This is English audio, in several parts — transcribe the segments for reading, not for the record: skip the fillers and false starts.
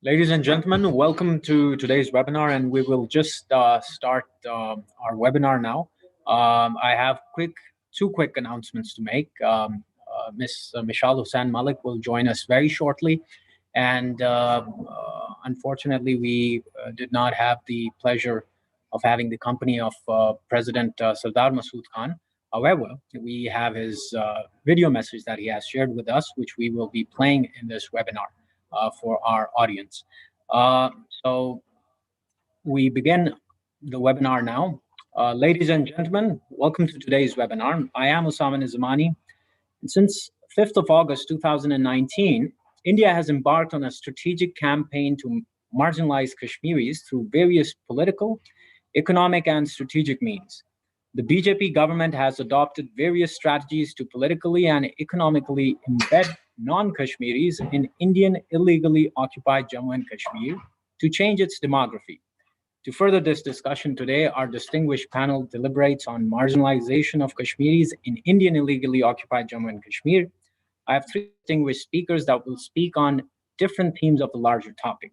Ladies and gentlemen, welcome to today's webinar, and we will just start our webinar now. I have two quick announcements to make. Ms. Mishal Hussain Malik will join us very shortly, and unfortunately, we did not have the pleasure of having the company of President Sardar Masood Khan. However, we have his video message that he has shared with us, which we will be playing in this webinar for our audience. So we begin the webinar now. Ladies and gentlemen, welcome to today's webinar. I am Osama Nizamani. And since 5th of August 2019, India has embarked on a strategic campaign to marginalize Kashmiris through various political, economic, and strategic means. The BJP government has adopted various strategies to politically and economically embed non-Kashmiris in Indian illegally occupied Jammu and Kashmir to change its demography. To further this discussion today, our distinguished panel deliberates on marginalization of Kashmiris in Indian illegally occupied Jammu and Kashmir. I have three distinguished speakers that will speak on different themes of the larger topic.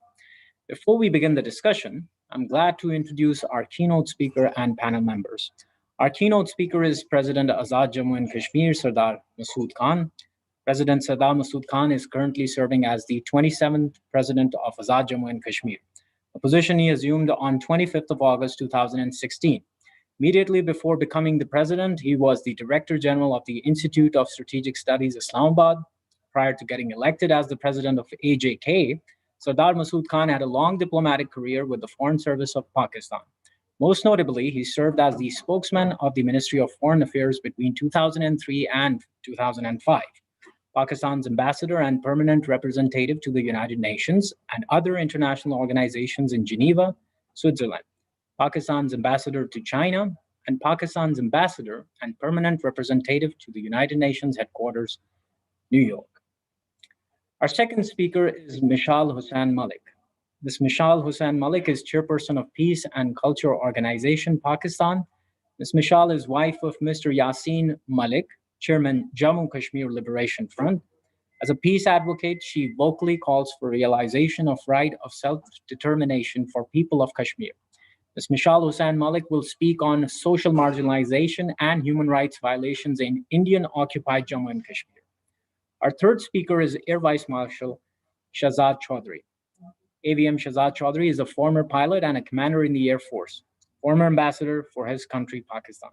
Before we begin the discussion, I'm glad to introduce our keynote speaker and panel members. Our keynote speaker is President Azad Jammu and Kashmir, Sardar Masood Khan. President Sardar Masood Khan is currently serving as the 27th President of Azad Jammu and Kashmir, a position he assumed on 25th of August 2016. Immediately before becoming the president, he was the Director General of the Institute of Strategic Studies, Islamabad. Prior to getting elected as the president of AJK, Sardar Masood Khan had a long diplomatic career with the Foreign Service of Pakistan. Most notably, he served as the spokesman of the Ministry of Foreign Affairs between 2003 and 2005, Pakistan's ambassador and permanent representative to the United Nations and other international organizations in Geneva, Switzerland, Pakistan's ambassador to China, and Pakistan's ambassador and permanent representative to the United Nations headquarters, New York. Our second speaker is Mishal Hussain Malik. Ms. Mishal Hussain Malik is chairperson of Peace and Culture Organization, Pakistan. Ms. Mishal is wife of Mr. Yasin Malik, chairman, Jammu Kashmir Liberation Front. As a peace advocate, she vocally calls for realization of right of self-determination for people of Kashmir. Ms. Mishal Hussain Malik will speak on social marginalization and human rights violations in Indian-occupied Jammu and Kashmir. Our third speaker is Air Vice Marshal Shahzad Chaudhry. AVM Shahzad Chaudhry is a former pilot and a commander in the Air Force, former ambassador for his country, Pakistan.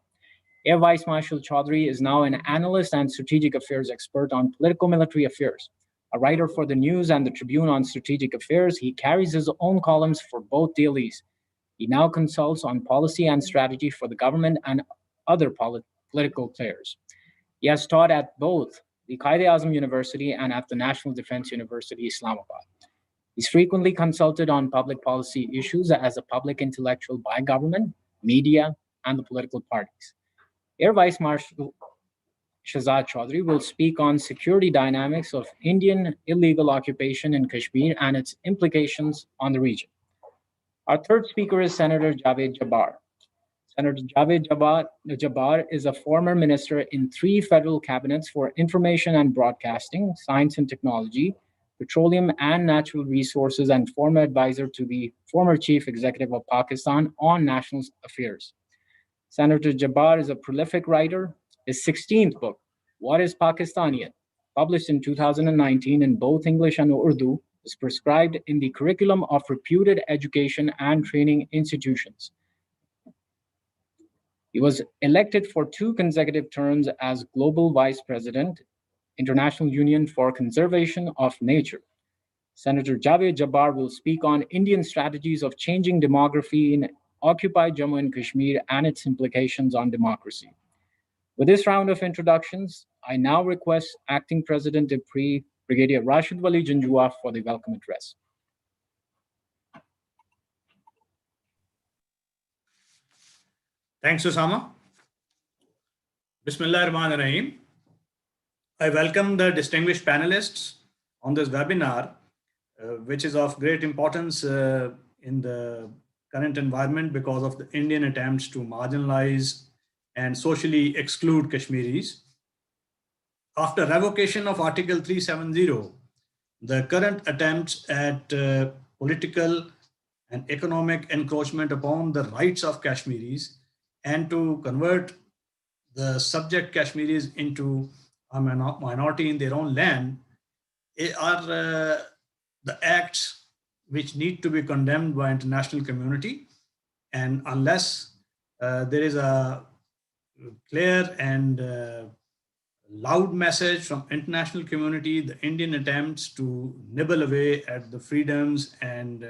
Air Vice Marshal Chaudhry is now an analyst and strategic affairs expert on political military affairs. A writer for the News and the Tribune on strategic affairs, he carries his own columns for both dailies. He now consults on policy and strategy for the government and other political players. He has taught at both the Quaid-e-Azam University and at the National Defense University, Islamabad. He's frequently consulted on public policy issues as a public intellectual by government, media, and the political parties. Air Vice Marshal Shahzad Chaudhry will speak on security dynamics of Indian illegal occupation in Kashmir and its implications on the region. Our third speaker is Senator Javed Jabbar. Senator Javed Jabbar is a former minister in 3 federal cabinets for information and broadcasting, science and technology, petroleum and natural resources, and former advisor to the former chief executive of Pakistan on national affairs. Senator Jabbar is a prolific writer. His 16th book, What is Pakistaniyat?, published in 2019 in both English and Urdu, is prescribed in the curriculum of reputed education and training institutions. He was elected for 2 consecutive terms as Global Vice President, International Union for Conservation of Nature. Senator Javed Jabbar will speak on Indian strategies of changing demography in occupied Jammu and Kashmir and its implications on democracy. With this round of introductions, I now request Acting President DPRI, Brigadier Rashid Wali Janjua, for the welcome address. Thanks, Osama. Bismillahirrahmanirrahim. I welcome the distinguished panelists on this webinar, which is of great importance in the current environment because of the Indian attempts to marginalize and socially exclude Kashmiris. After revocation of Article 370, the current attempts at political and economic encroachment upon the rights of Kashmiris and to convert the subject Kashmiris into a minority in their own land are the acts which need to be condemned by international community. And unless there is a clear and loud message from international community, the Indian attempts to nibble away at the freedoms and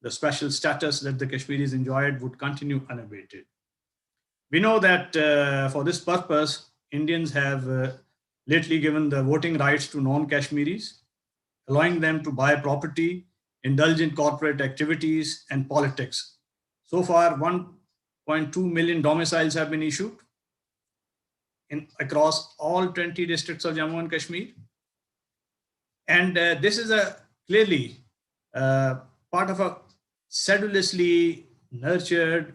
the special status that the Kashmiris enjoyed would continue unabated. We know that for this purpose, Indians have lately given the voting rights to non-Kashmiris, allowing them to buy property, indulge in corporate activities and politics. So far, 1.2 million domiciles have been issued across all 20 districts of Jammu and Kashmir. And this is a clearly part of a sedulously nurtured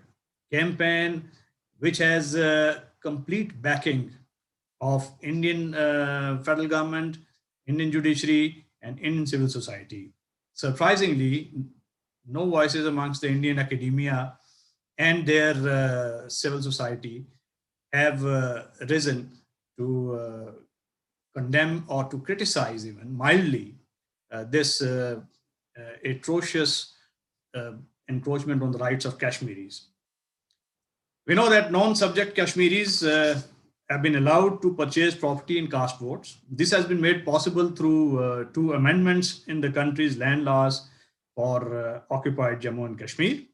campaign which has complete backing of Indian federal government, Indian judiciary, and Indian civil society. Surprisingly, no voices amongst the Indian academia and their civil society have risen to condemn or to criticize even mildly this atrocious encroachment on the rights of Kashmiris. We know that non-subject Kashmiris have been allowed to purchase property and cast votes. This has been made possible through two amendments in the country's land laws for occupied Jammu and Kashmir.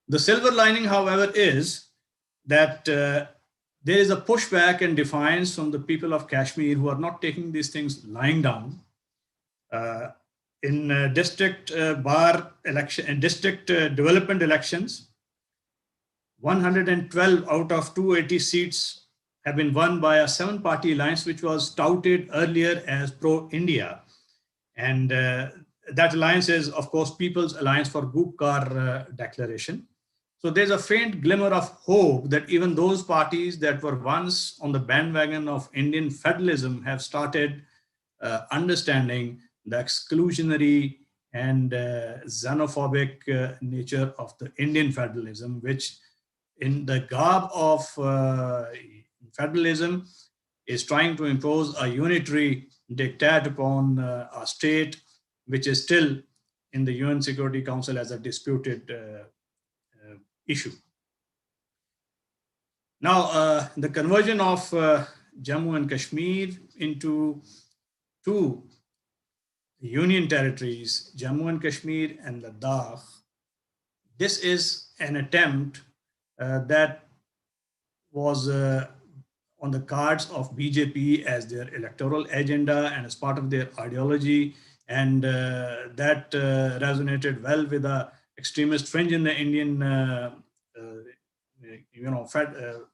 The silver lining, however, is that there is a pushback and defiance from the people of Kashmir who are not taking these things lying down. In district bar election and district development elections, 112 out of 280 seats have been won by a 7-party alliance, which was touted earlier as pro-India. And that alliance is, of course, People's Alliance for Gupkar Declaration. So there's a faint glimmer of hope that even those parties that were once on the bandwagon of Indian federalism have started understanding the exclusionary and xenophobic nature of the Indian federalism, which in the garb of federalism is trying to impose a unitary diktat upon a state which is still in the UN Security Council as a disputed issue. Now, the conversion of Jammu and Kashmir into two union territories, Jammu and Kashmir and Ladakh, this is an attempt that was on the cards of BJP as their electoral agenda and as part of their ideology, and that resonated well with the extremist fringe in the Indian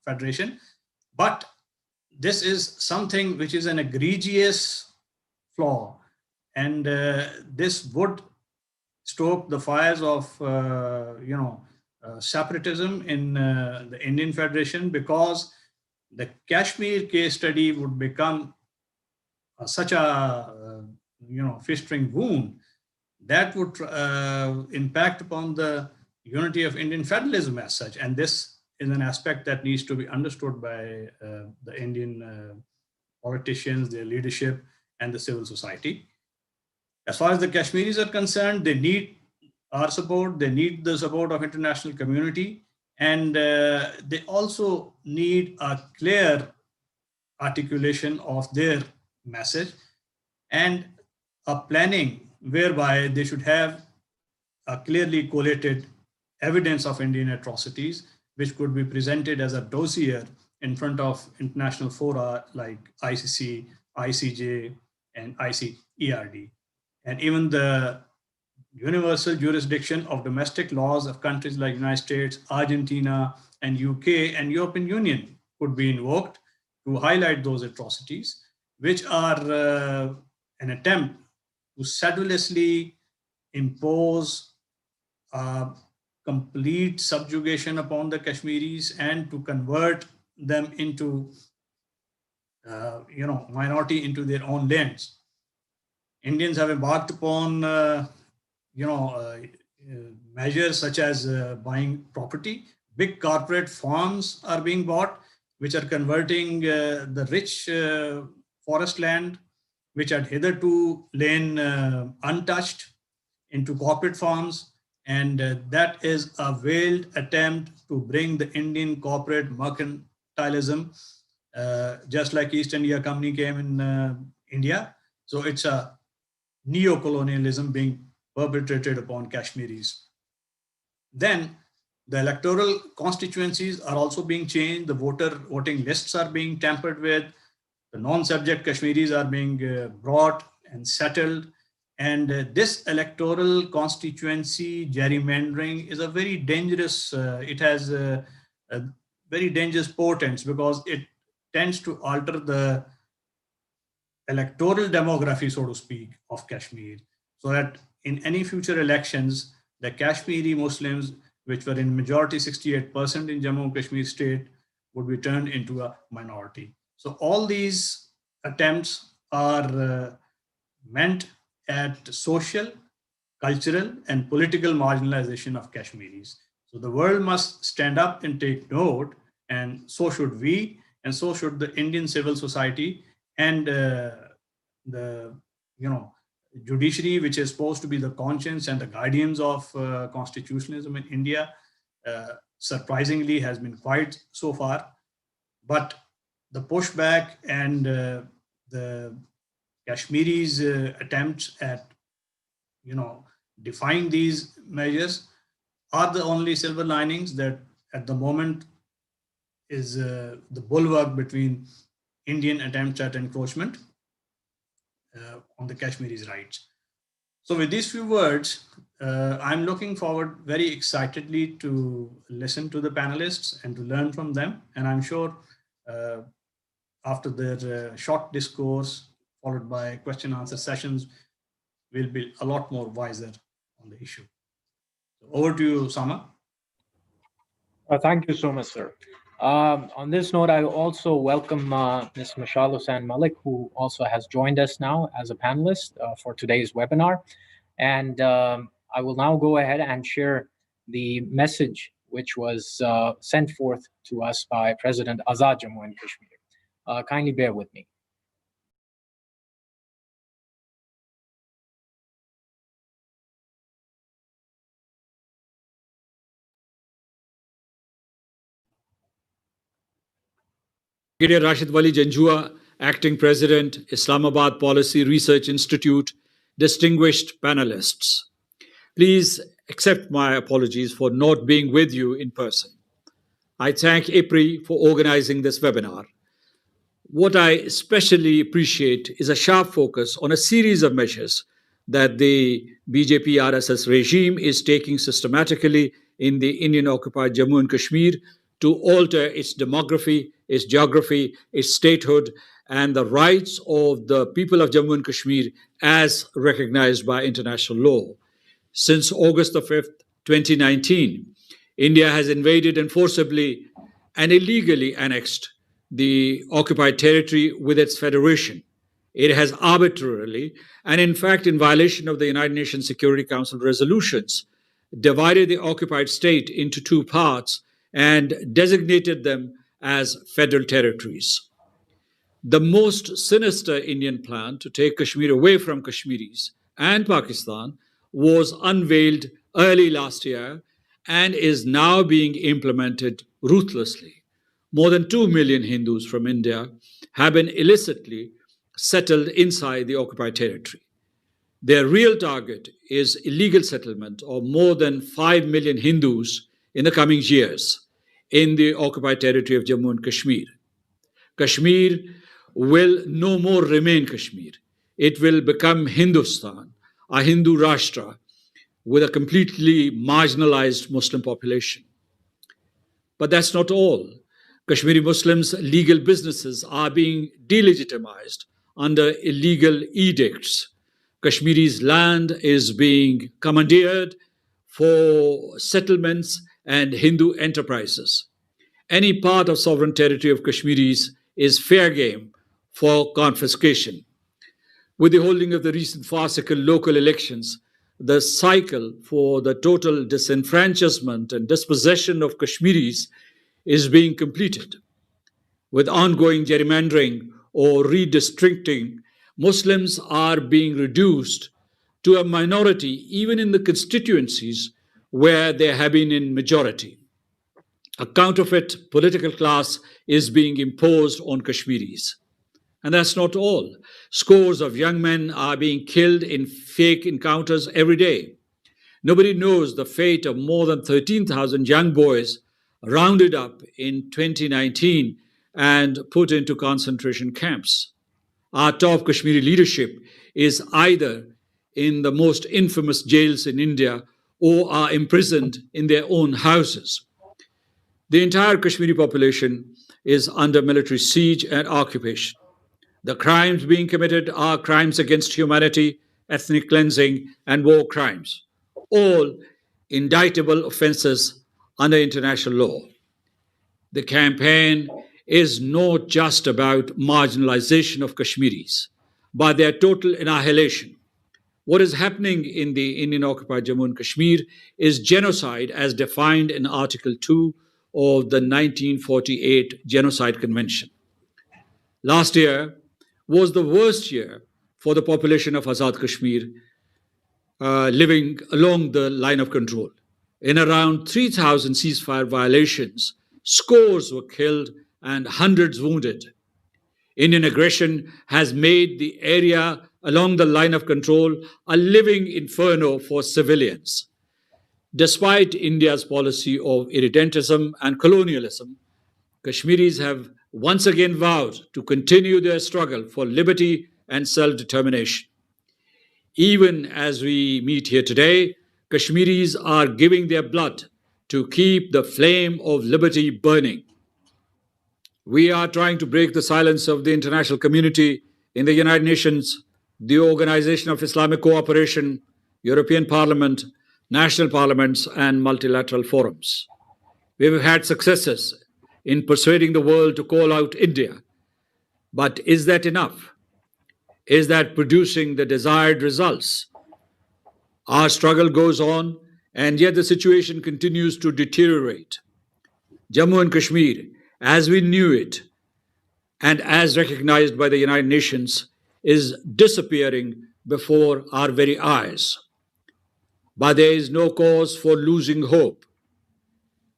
federation. But this is something which is an egregious flaw, and this would stoke the fires of separatism in the Indian Federation, because the Kashmir case study would become such a festering wound that would impact upon the unity of Indian federalism as such. And this is an aspect that needs to be understood by the Indian politicians, their leadership, and the civil society. As far as the Kashmiris are concerned, they need our support, they need the support of international community, and they also need a clear articulation of their message and a planning whereby they should have a clearly collated evidence of Indian atrocities, which could be presented as a dossier in front of international fora like ICC, ICJ, and ICERD. And even the universal jurisdiction of domestic laws of countries like United States, Argentina, and UK and European Union could be invoked to highlight those atrocities, which are an attempt to sedulously impose complete subjugation upon the Kashmiris and to convert them into, minority into their own lands. Indians have embarked upon you know, measures such as buying property. Big corporate farms are being bought, which are converting the rich forest land, which had hitherto lain untouched, into corporate farms. And that is a veiled attempt to bring the Indian corporate mercantilism, just like East India Company came in India. So it's a neo-colonialism being perpetrated upon Kashmiris. Then the electoral constituencies are also being changed. The voting lists are being tampered with. The non-subject Kashmiris are being brought and settled. And this electoral constituency gerrymandering is a very dangerous, it has a very dangerous portents because it tends to alter the electoral demography, so to speak, of Kashmir, so that in any future elections, the Kashmiri Muslims, which were in majority 68% in Jammu and Kashmir state, would be turned into a minority. So all these attempts are meant at social, cultural, and political marginalization of Kashmiris. So the world must stand up and take note, and so should we, and so should the Indian civil society and the judiciary, which is supposed to be the conscience and the guardians of constitutionalism in India. Surprisingly, has been quiet so far, but the pushback and the Kashmiris' attempts at define these measures are the only silver linings that at the moment is the bulwark between Indian attempts at encroachment on the Kashmiris' rights. So, with these few words, I'm looking forward very excitedly to listen to the panelists and to learn from them. And I'm sure uh, after their short discourse, followed by question answer sessions, we'll be a lot more wiser on the issue. So over to you, Sama. Thank you so much, sir. On this note, I also welcome Ms. Mashal Hussain Malik, who also has joined us now as a panelist for today's webinar. And I will now go ahead and share the message which was sent forth to us by President Azad Jammu and Kashmir. Kindly bear with me. Brigadier Rashid Wali Janjua, Acting President, Islamabad Policy Research Institute, distinguished panelists. Please accept my apologies for not being with you in person. I thank IPRI for organizing this webinar. What I especially appreciate is a sharp focus on a series of measures that the BJP RSS regime is taking systematically in the Indian occupied Jammu and Kashmir to alter its demography, its geography, its statehood, and the rights of the people of Jammu and Kashmir as recognized by international law. Since August the 5th, 2019, India has invaded and forcibly and illegally annexed the occupied territory with its federation. It has arbitrarily, and in fact, in violation of the United Nations Security Council resolutions, divided the occupied state into two parts and designated them as federal territories. The most sinister Indian plan to take Kashmir away from Kashmiris and Pakistan was unveiled early last year and is now being implemented ruthlessly. More than 2 million Hindus from India have been illicitly settled inside the occupied territory. Their real target is illegal settlement of more than 5 million Hindus in the coming years in the occupied territory of Jammu and Kashmir. Kashmir will no more remain Kashmir. It will become Hindustan, a Hindu Rashtra with a completely marginalized Muslim population. But that's not all. Kashmiri Muslims' legal businesses are being delegitimized under illegal edicts. Kashmiri's land is being commandeered for settlements and Hindu enterprises. Any part of sovereign territory of Kashmiris is fair game for confiscation. With the holding of the recent farcical local elections, the cycle for the total disenfranchisement and dispossession of Kashmiris is being completed. With ongoing gerrymandering or redistricting, Muslims are being reduced to a minority even in the constituencies where they have been in majority. A counterfeit political class is being imposed on Kashmiris. And that's not all. Scores of young men are being killed in fake encounters every day. Nobody knows the fate of more than 13,000 young boys rounded up in 2019 and put into concentration camps. Our top Kashmiri leadership is either in the most infamous jails in India or are imprisoned in their own houses. The entire Kashmiri population is under military siege and occupation. The crimes being committed are crimes against humanity, ethnic cleansing, and war crimes, all indictable offenses under international law. The campaign is not just about marginalization of Kashmiris, but their total annihilation. What is happening in the Indian occupied Jammu and Kashmir is genocide as defined in Article 2 of the 1948 Genocide Convention. Last year was the worst year for the population of Azad Kashmir living along the line of control. In around 3,000 ceasefire violations, scores were killed and hundreds wounded. Indian aggression has made the area along the line of control a living inferno for civilians. Despite India's policy of irredentism and colonialism, Kashmiris have once again vowed to continue their struggle for liberty and self determination. Even as we meet here today, Kashmiris are giving their blood to keep the flame of liberty burning. We are trying to break the silence of the international community in the United Nations, the Organization of Islamic Cooperation, European Parliament, national parliaments, and multilateral forums. We have had successes in persuading the world to call out India. But is that enough? Is that producing the desired results? Our struggle goes on, and yet the situation continues to deteriorate. Jammu and Kashmir, as we knew it, and as recognized by the United Nations, is disappearing before our very eyes. But there is no cause for losing hope.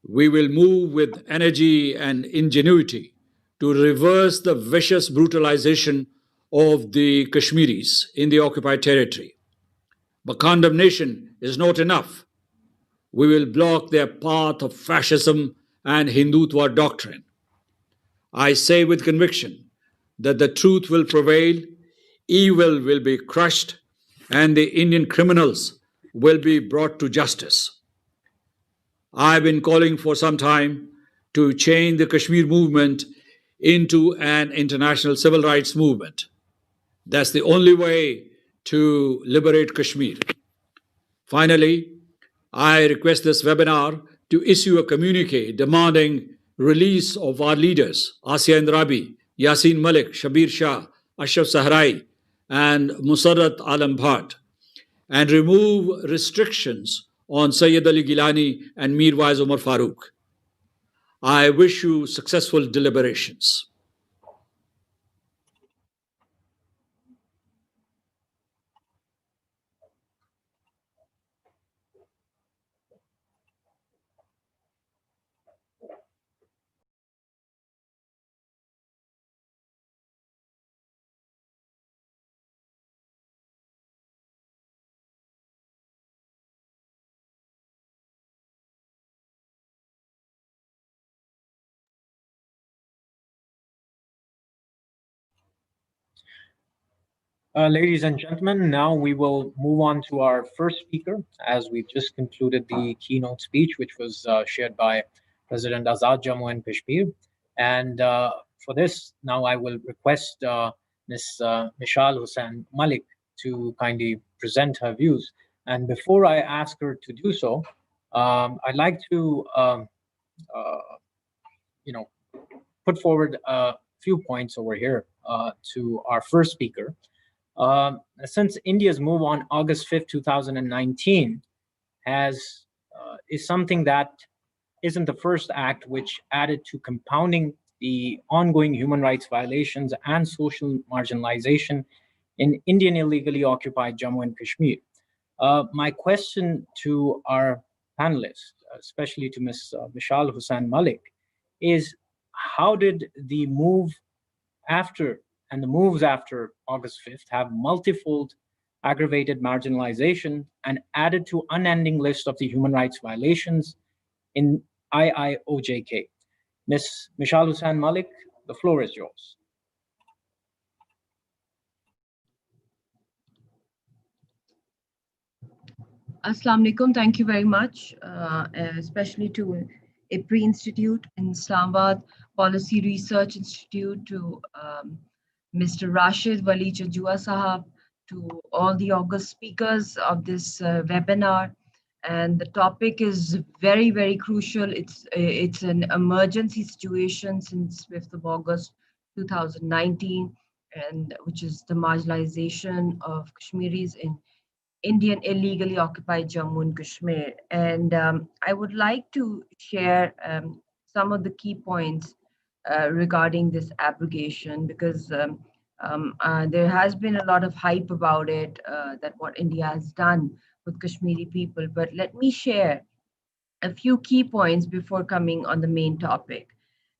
We will move with energy and ingenuity to reverse the vicious brutalization of the Kashmiris in the occupied territory. But condemnation is not enough. We will block their path of fascism and Hindutva doctrine. I say with conviction that the truth will prevail, evil will be crushed, and the Indian criminals will be brought to justice. I've been calling for some time to change the Kashmir movement into an international civil rights movement. That's the only way to liberate Kashmir. Finally, I request this webinar to issue a communique demanding release of our leaders, Asia Indrabi, Yasin Malik, Shabir Shah, Ashraf Sahrai, and Musarrat Alam Bhatt, and remove restrictions on Sayyid Ali Gilani and Mirwais Umar Farooq. I wish you successful deliberations. Ladies and gentlemen, now we will move on to our first speaker, as we've just concluded the keynote speech, which was shared by President Azad Jammu and Kashmir. And for this, now I will request Ms. Mishal Hussain Malik to kindly present her views. And before I ask her to do so, I'd like to, put forward a few points over here to our first speaker. Since India's move on August 5th, 2019, is something that isn't the first act which added to compounding the ongoing human rights violations and social marginalization in Indian illegally occupied Jammu and Kashmir. My question to our panelists, especially to Ms. Vishal Hussain Malik, is how did the move after and the moves after August 5th have multifold aggravated marginalization and added to unending list of the human rights violations in IIOJK? Ms. Mishal Hussain Malik, the floor is yours. Assalamu alaikum. Thank you very much, especially to IPRI Institute in Islamabad, Policy Research Institute, to Mr. Rashid Wali Janjua Sahab, to all the august speakers of this webinar. And the topic is very, very crucial. It's an emergency situation since 5th of August 2019, and which is the marginalization of Kashmiris in Indian illegally occupied Jammu and Kashmir. And I would like to share some of the key points regarding this abrogation, because there has been a lot of hype about it, that what India has done with Kashmiri people. But let me share a few key points before coming on the main topic.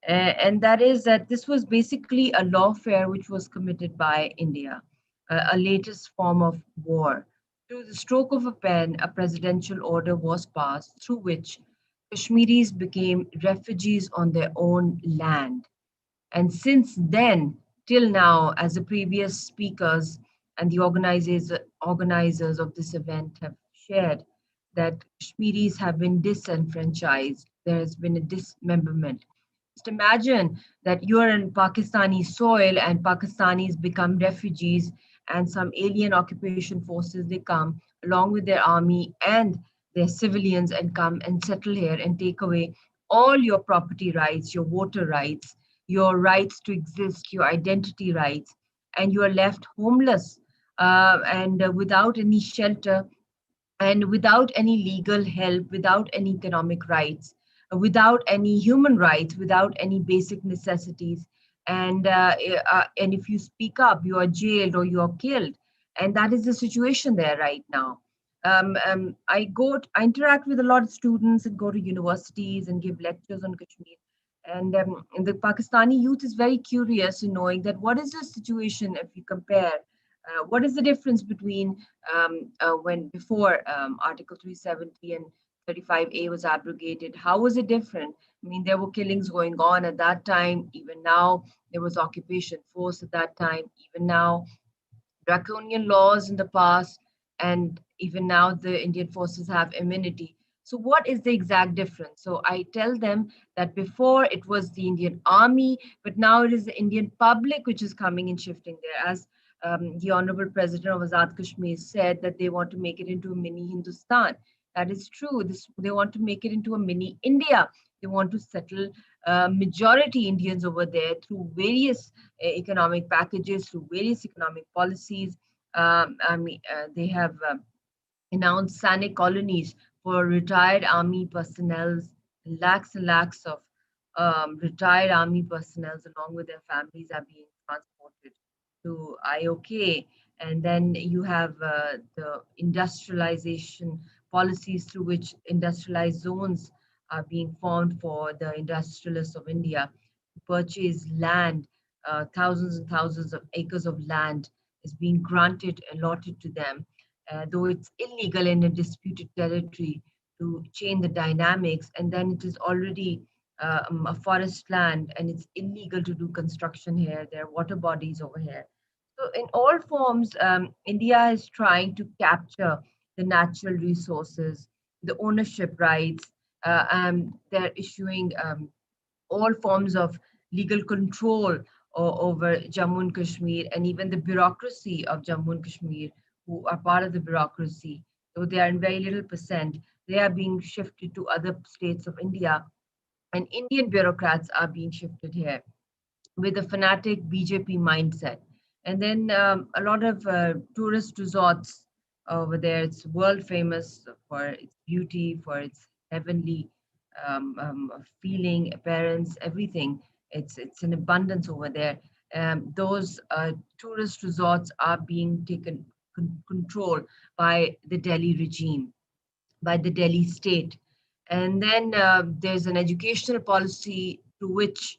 And that is that this was basically a lawfare which was committed by India, a latest form of war. Through the stroke of a pen, a presidential order was passed through which Kashmiris became refugees on their own land. And since then, till now, as the previous speakers and the organizers of this event have shared, that Kashmiris have been disenfranchised. There has been a dismemberment. Just imagine that you're in Pakistani soil and Pakistanis become refugees, and some alien occupation forces, they come along with their army and their civilians and come and settle here and take away all your property rights, your voter rights, your rights to exist, your identity rights, and you are left homeless, and without any shelter, and without any legal help, without any economic rights, without any human rights, without any basic necessities. And if you speak up, you are jailed or you are killed. And that is the situation there right now. I interact with a lot of students and go to universities and give lectures on Kashmir. And the Pakistani youth is very curious in knowing that what is the situation if you compare. What is the difference between when before Article 370 and 35A was abrogated? How was it different? I mean, there were killings going on at that time. Even now, there was occupation force at that time. Even now, draconian laws in the past, and even now the Indian forces have immunity. So what is the exact difference? So I tell them that before it was the Indian army, but now it is the Indian public which is coming and shifting there. As the Honorable President of Azad Kashmir said that they want to make it into a mini Hindustan. That is true. They want to make it into a mini India. They want to settle majority Indians over there through various economic packages, through various economic policies. They have announced Sanic colonies for retired army personnel. Lakhs and lakhs of retired army personnel along with their families are being transported to IOK. And then you have the industrialization policies through which industrialized zones are being formed for the industrialists of India to purchase land. Thousands and thousands of acres of land is being granted, allotted to them, though it's illegal in a disputed territory to change the dynamics. And then it is already a forest land and it's illegal to do construction here. There are water bodies over here. So in all forms, India is trying to capture the natural resources, the ownership rights. They're issuing all forms of legal control over Jammu and Kashmir, and even the bureaucracy of Jammu and Kashmir, who are part of the bureaucracy, though they are in very little percent, they are being shifted to other states of India, and Indian bureaucrats are being shifted here with a fanatic BJP mindset. And then a lot of tourist resorts over there. It's world famous for its beauty, for its heavenly feeling, appearance, everything. It's an abundance over there. Those tourist resorts are being taken control by the Delhi regime, by the Delhi state. And then there's an educational policy to which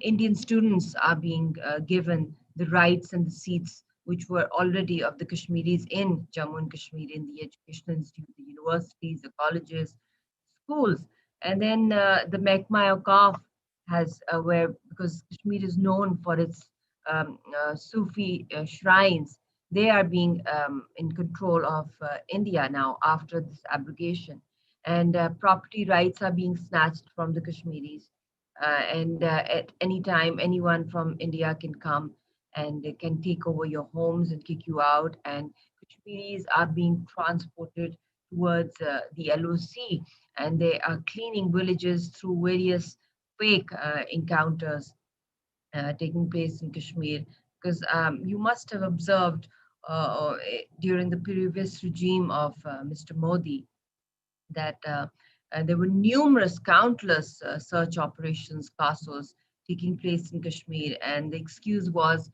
Indian students are being given the rights and the seats which were already of the Kashmiris in Jammu and Kashmir, in the educational institute, the universities, the colleges, schools. And then the Mehkama Awqaf has, where, because Kashmir is known for its Sufi shrines, they are being in control of India now after this abrogation. And property rights are being snatched from the Kashmiris. And at any time, anyone from India can come and they can take over your homes and kick you out. And Kashmiris are being transported towards the LOC, and they are cleaning villages through various fake encounters taking place in Kashmir. Because you must have observed during the previous regime of Mr. Modi that there were numerous, countless search operations, CASOs, taking place in Kashmir, and the excuse was,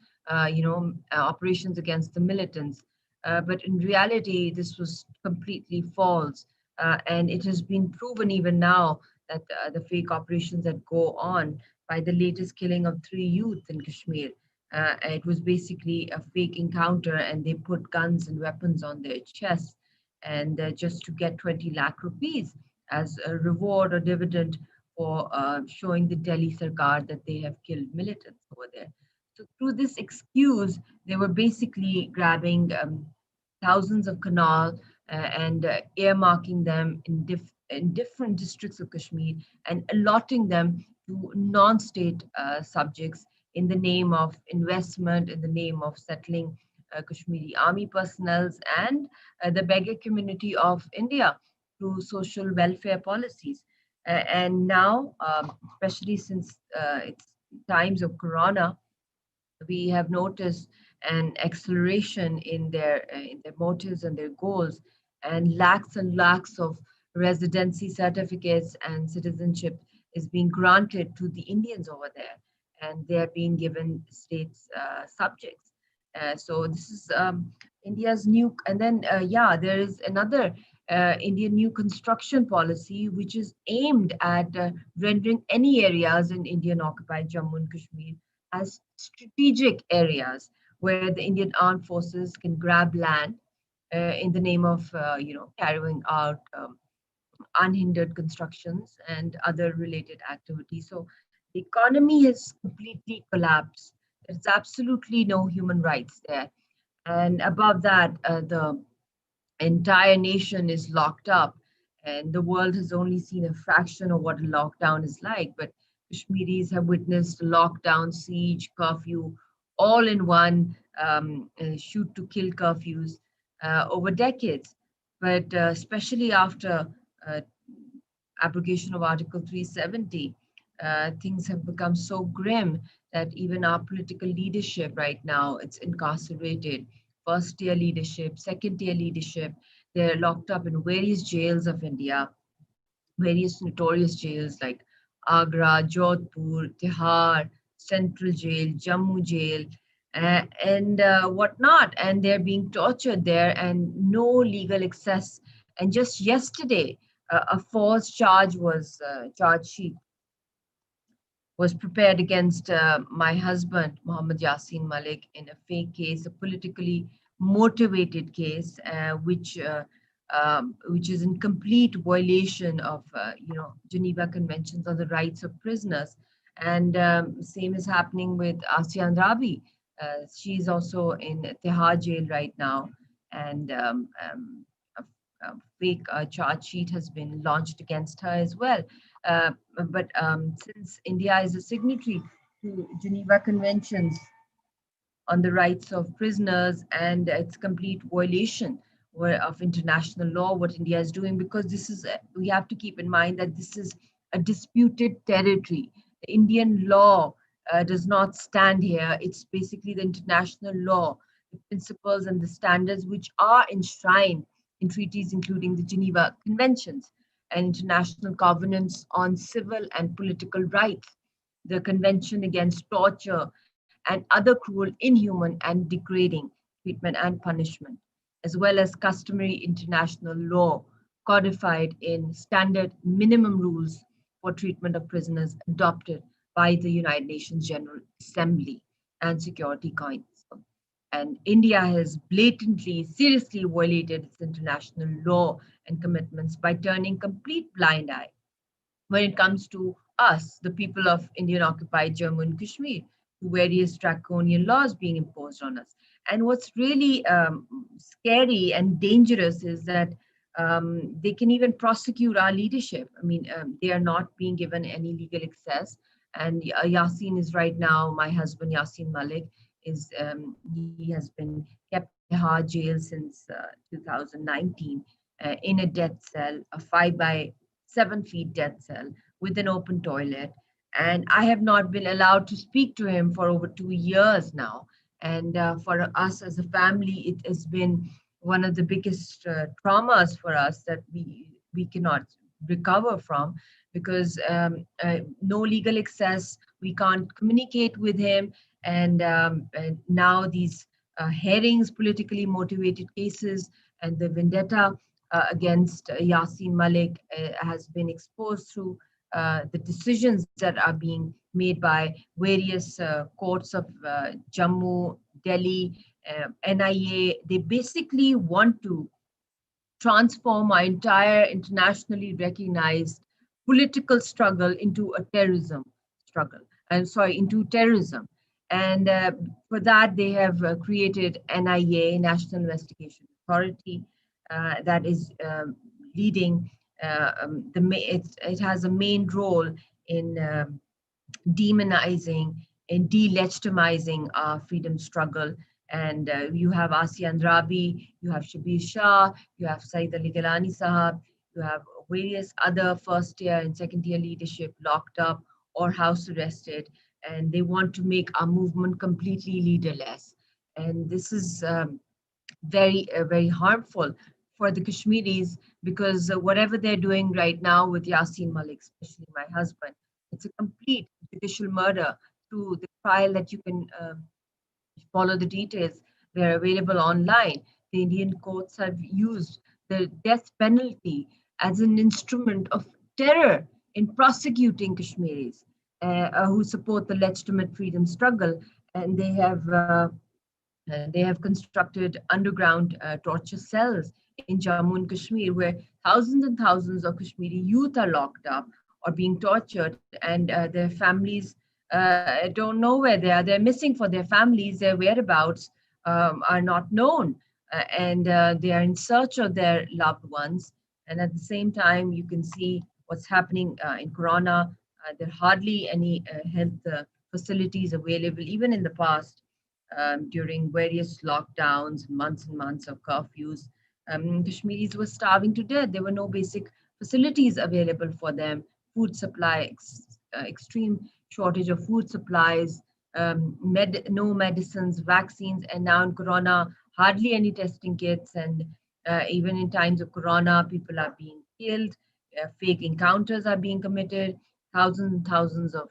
operations against the militants. But in reality, this was completely false, and it has been proven even now that the fake operations that go on by the latest killing of 3 youth in Kashmir. It was basically a fake encounter, and they put guns and weapons on their chests and just to get 20 lakh rupees as a reward or dividend for showing the Delhi Sarkar that they have killed militants over there. So through this excuse, they were basically grabbing thousands of canal and earmarking them in different districts of Kashmir and allotting them to non-state subjects in the name of investment, in the name of settling Kashmiri army personnel and the beggar community of India through social welfare policies. And now, especially since it's times of Corona, we have noticed an acceleration in their motives and their goals, and lakhs of residency certificates and citizenship is being granted to the Indians over there, and they are being given states subjects. So this is India's new, and then there is another Indian new construction policy which is aimed at rendering any areas in Indian occupied Jammu and Kashmir as strategic areas where the Indian armed forces can grab land in the name of carrying out unhindered constructions and other related activities. So the economy has completely collapsed. There's absolutely no human rights there. And above that, the entire nation is locked up, and the world has only seen a fraction of what a lockdown is like. But Kashmiris have witnessed lockdown, siege, curfew, all in one, shoot to kill curfews over decades. But especially after uh, abrogation of Article 370, things have become so grim that even our political leadership right now, it's incarcerated. First tier leadership, second tier leadership, they're locked up in various jails of India, various notorious jails like Agra, Jodhpur, Tihar, Central Jail, Jammu Jail, and whatnot. And they're being tortured there and no legal access. And just yesterday, a false charge sheet was prepared against my husband, Muhammad Yasin Malik, in a fake case, a politically motivated case, which is in complete violation of, Geneva Conventions on the Rights of Prisoners. And same is happening with Asian Rabi. She's also in Tihar jail right now, and a, a fake charge sheet has been launched against her as well. Uh, but since India is a signatory to Geneva Conventions on the rights of prisoners and its complete violation of international law, what India is doing, because this is, we have to keep in mind that this is a disputed territory. The Indian law does not stand here. It's basically the international law, the principles and the standards which are enshrined in treaties, including the Geneva Conventions and international covenants on civil and political rights, the Convention Against Torture and other cruel, inhuman, and degrading treatment and punishment, as well as customary international law codified in standard minimum rules for treatment of prisoners adopted by the United Nations General Assembly and Security Council. And India has blatantly, seriously violated its international law and commitments by turning complete blind eye when it comes to us, the people of Indian occupied Jammu and Kashmir, to various draconian laws being imposed on us. And what's really scary and dangerous is that they can even prosecute our leadership. I mean, they are not being given any legal access. And Yasin is right now, my husband Yasin Malik, he has been kept in Tihar jail since 2019 in a death cell, a 5 by 7 feet death cell with an open toilet. And I have not been allowed to speak to him for over 2 years now. And for us as a family, it has been one of the biggest traumas for us that we cannot recover from, because no legal access, we can't communicate with him. And now these hearings, politically motivated cases, and the vendetta against Yasin Malik has been exposed through the decisions that are being made by various courts of Jammu, Delhi, NIA. They basically want to transform our entire internationally recognized political struggle into a terrorism struggle. I'm sorry, into terrorism. And for that, they have created NIA, National Investigation Authority, that is leading. It has a main role in demonizing and delegitimizing our freedom struggle. And you have Asian Rabi, you have Shabir Shah, you have Saeed Ali Gilani Sahab, you have various other first year and second year leadership locked up or house arrested. And they want to make our movement completely leaderless. And this is very harmful for the Kashmiris, because whatever they're doing right now with Yasin Malik, especially my husband, it's a complete judicial murder through the trial that you can follow the details. They're available online. The Indian courts have used the death penalty as an instrument of terror in prosecuting Kashmiris who support the legitimate freedom struggle, and they have constructed underground torture cells in Jammu and Kashmir, where thousands and thousands of Kashmiri youth are locked up or being tortured, and their families don't know where they are. They're missing for their families. Their whereabouts are not known, and they are in search of their loved ones. And at the same time, you can see what's happening in Corona. There are hardly any health facilities available, even in the past. During various lockdowns, months and months of curfews, Kashmiris were starving to death. There were no basic facilities available for them. Food supply, extreme shortage of food supplies, no medicines, vaccines, and now in Corona, hardly any testing kits. And even in times of Corona, people are being killed, fake encounters are being committed, thousands and thousands of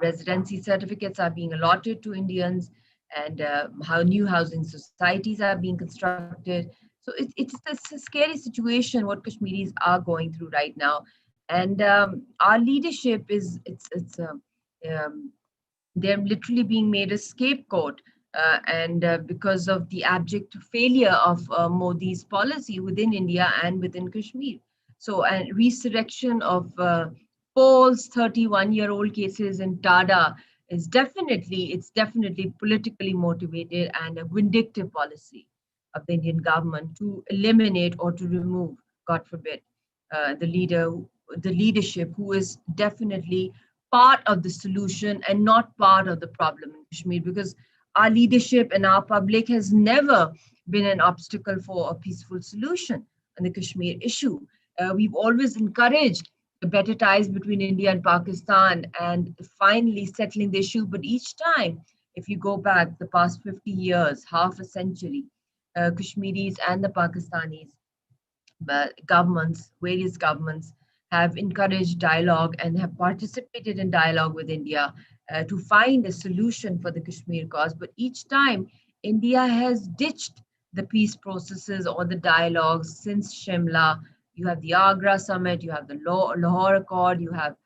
residency certificates are being allotted to Indians, and how new housing societies are being constructed. So it's a scary situation what Kashmiris are going through right now, and our leadership is they're literally being made a scapegoat, and because of the abject failure of Modi's policy within India and within Kashmir. So, and resurrection of Paul's 31-year-old cases in Tada is definitely politically motivated and a vindictive policy of the Indian government to eliminate or to remove, God forbid, the leadership who is definitely part of the solution and not part of the problem in Kashmir, because our leadership and our public has never been an obstacle for a peaceful solution on the Kashmir issue. We've always encouraged the better ties between India and Pakistan, and finally settling the issue. But each time, if you go back the past 50 years, half a century, Kashmiris and the Pakistanis, governments, various governments, have encouraged dialogue and have participated in dialogue with India to find a solution for the Kashmir cause. But each time, India has ditched the peace processes or the dialogues since Shimla. You have the Agra summit, you have the Lahore Accord, you have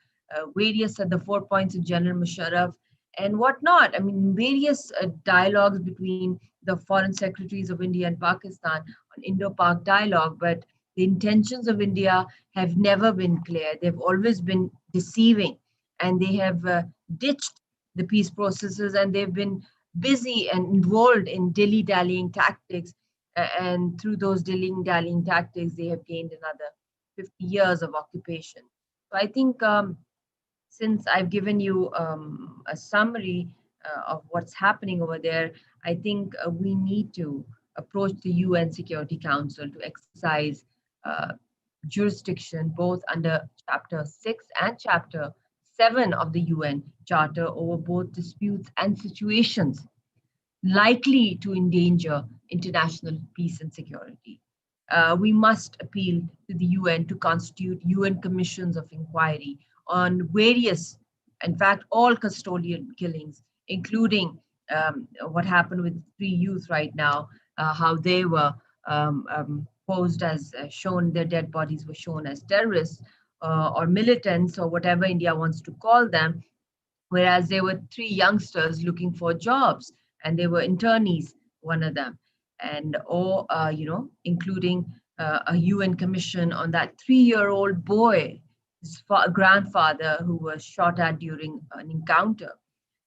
various of the 4 points of General Musharraf and whatnot. I mean, various dialogues between the foreign secretaries of India and Pakistan on Indo-Pak dialogue, but the intentions of India have never been clear. They've always been deceiving, and they have ditched the peace processes, and they've been busy and involved in dilly-dallying tactics. And through those dilly-dallying tactics, they have gained another 50 years of occupation. So I think since I've given you a summary of what's happening over there, I think we need to approach the UN Security Council to exercise uh, jurisdiction both under Chapter 6 and Chapter 7 of the UN Charter over both disputes and situations likely to endanger international peace and security. We must appeal to the UN to constitute UN commissions of inquiry on various, in fact, all custodial killings, including what happened with 3 youth right now, how they were posed as shown, their dead bodies were shown as terrorists or militants or whatever India wants to call them, whereas there were 3 youngsters looking for jobs and they were internees, one of them, and or including a UN commission on that 3-year-old boy, his grandfather, who was shot at during an encounter,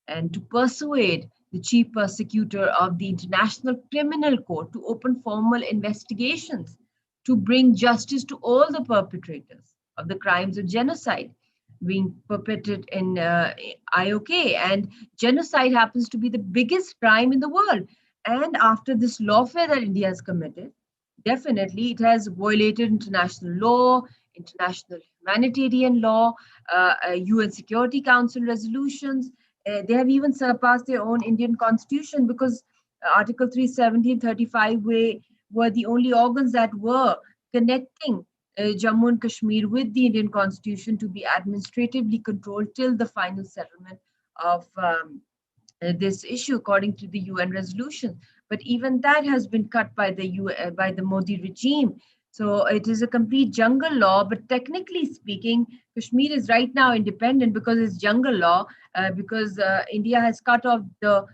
and to persuade the chief persecutor of the International Criminal Court to open formal investigations to bring justice to all the perpetrators of the crimes of genocide being perpetrated in IOK. And genocide happens to be the biggest crime in the world. And after this lawfare that India has committed, definitely it has violated international law, international humanitarian law, UN Security Council resolutions. They have even surpassed their own Indian constitution because Article 370 and 35 were the only organs that were connecting Jammu and Kashmir with the Indian constitution to be administratively controlled till the final settlement of this issue according to the UN resolution. But even that has been cut by the by the Modi regime. So it is a complete jungle law. But technically speaking, Kashmir is right now independent because it's jungle law, because India has cut off the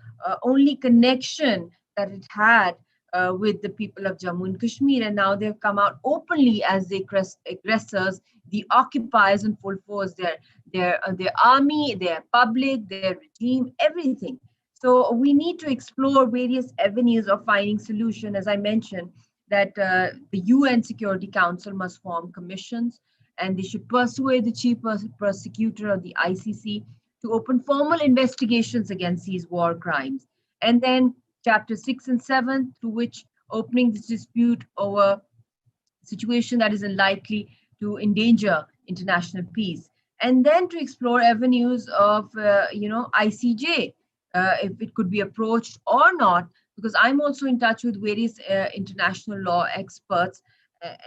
only connection that it had with the people of Jammu and Kashmir, and now they've come out openly as the aggressors, the occupiers in full force. Their army, their public, their regime, everything. So we need to explore various avenues of finding solution. As I mentioned, that the UN Security Council must form commissions, and they should persuade the chief prosecutor of the ICC to open formal investigations against these war crimes. And then Chapter 6 and 7, through which opening this dispute over situation that is unlikely to endanger international peace, and then to explore avenues of ICJ, if it could be approached or not, because I'm also in touch with various international law experts,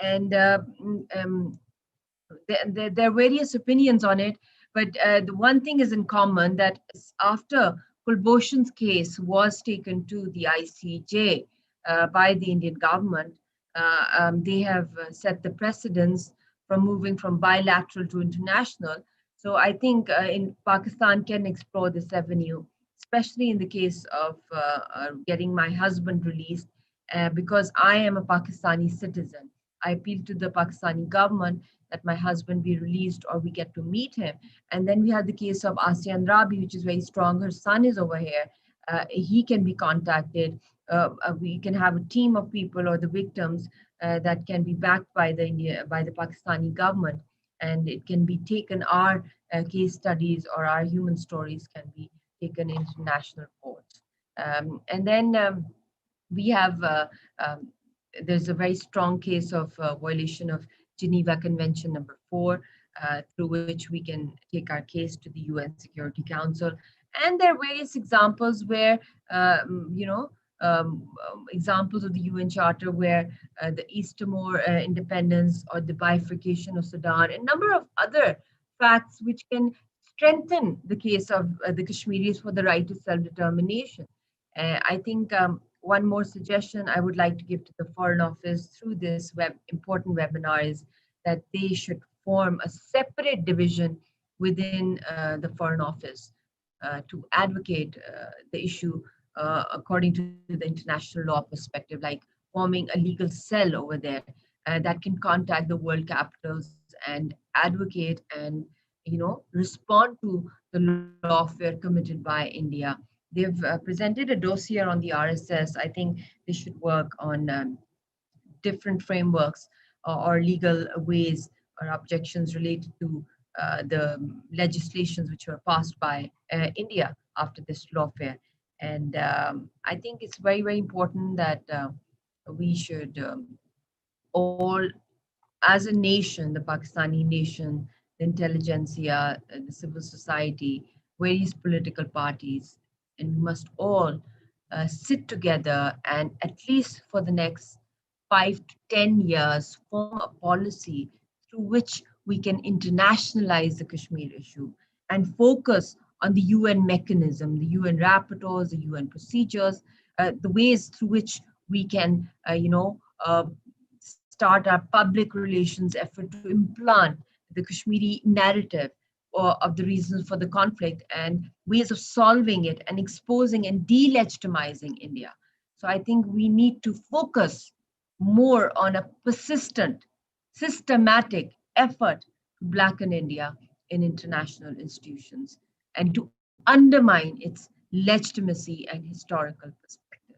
and there are various opinions on it. But the one thing is in common, that after Kulbhushan's case was taken to the ICJ by the Indian government, they have set the precedence from moving from bilateral to international. So I think in Pakistan can explore this avenue, especially in the case of getting my husband released, because I am a Pakistani citizen. I appeal to the Pakistani government that my husband be released or we get to meet him. And then we have the case of Asian Rabi, which is very strong. Her son is over here. He can be contacted. We can have a team of people or the victims that can be backed by the Pakistani government, and it can be taken. Our case studies or our human stories can be taken into national courts. And then we have there's a very strong case of violation of Geneva Convention number 4, through which we can take our case to the UN Security Council. And there are various examples where, examples of the UN Charter where the East Timor independence or the bifurcation of Sudan, and a number of other facts which can strengthen the case of the Kashmiris for the right to self-determination. I think one more suggestion I would like to give to the Foreign Office through this important webinar is that they should form a separate division within the Foreign Office to advocate the issue according to the international law perspective, like forming a legal cell over there that can contact the world capitals and advocate and respond to the lawfare committed by India. They've presented a dossier on the RSS. I think they should work on different frameworks or legal ways or objections related to the legislations which were passed by India after this lawfare. And I think it's very, very important that we should all, as a nation, the Pakistani nation, the intelligentsia, the civil society, various political parties, and we must all sit together and at least for the next 5 to 10 years form a policy through which we can internationalize the Kashmir issue and focus on the UN mechanism, the UN rapporteurs, the UN procedures, the ways through which we can, start our public relations effort to implant the Kashmiri narrative of the reasons for the conflict and ways of solving it and exposing and delegitimizing India. So I think we need to focus more on a persistent, systematic effort to blacken India in international institutions and to undermine its legitimacy and historical perspective.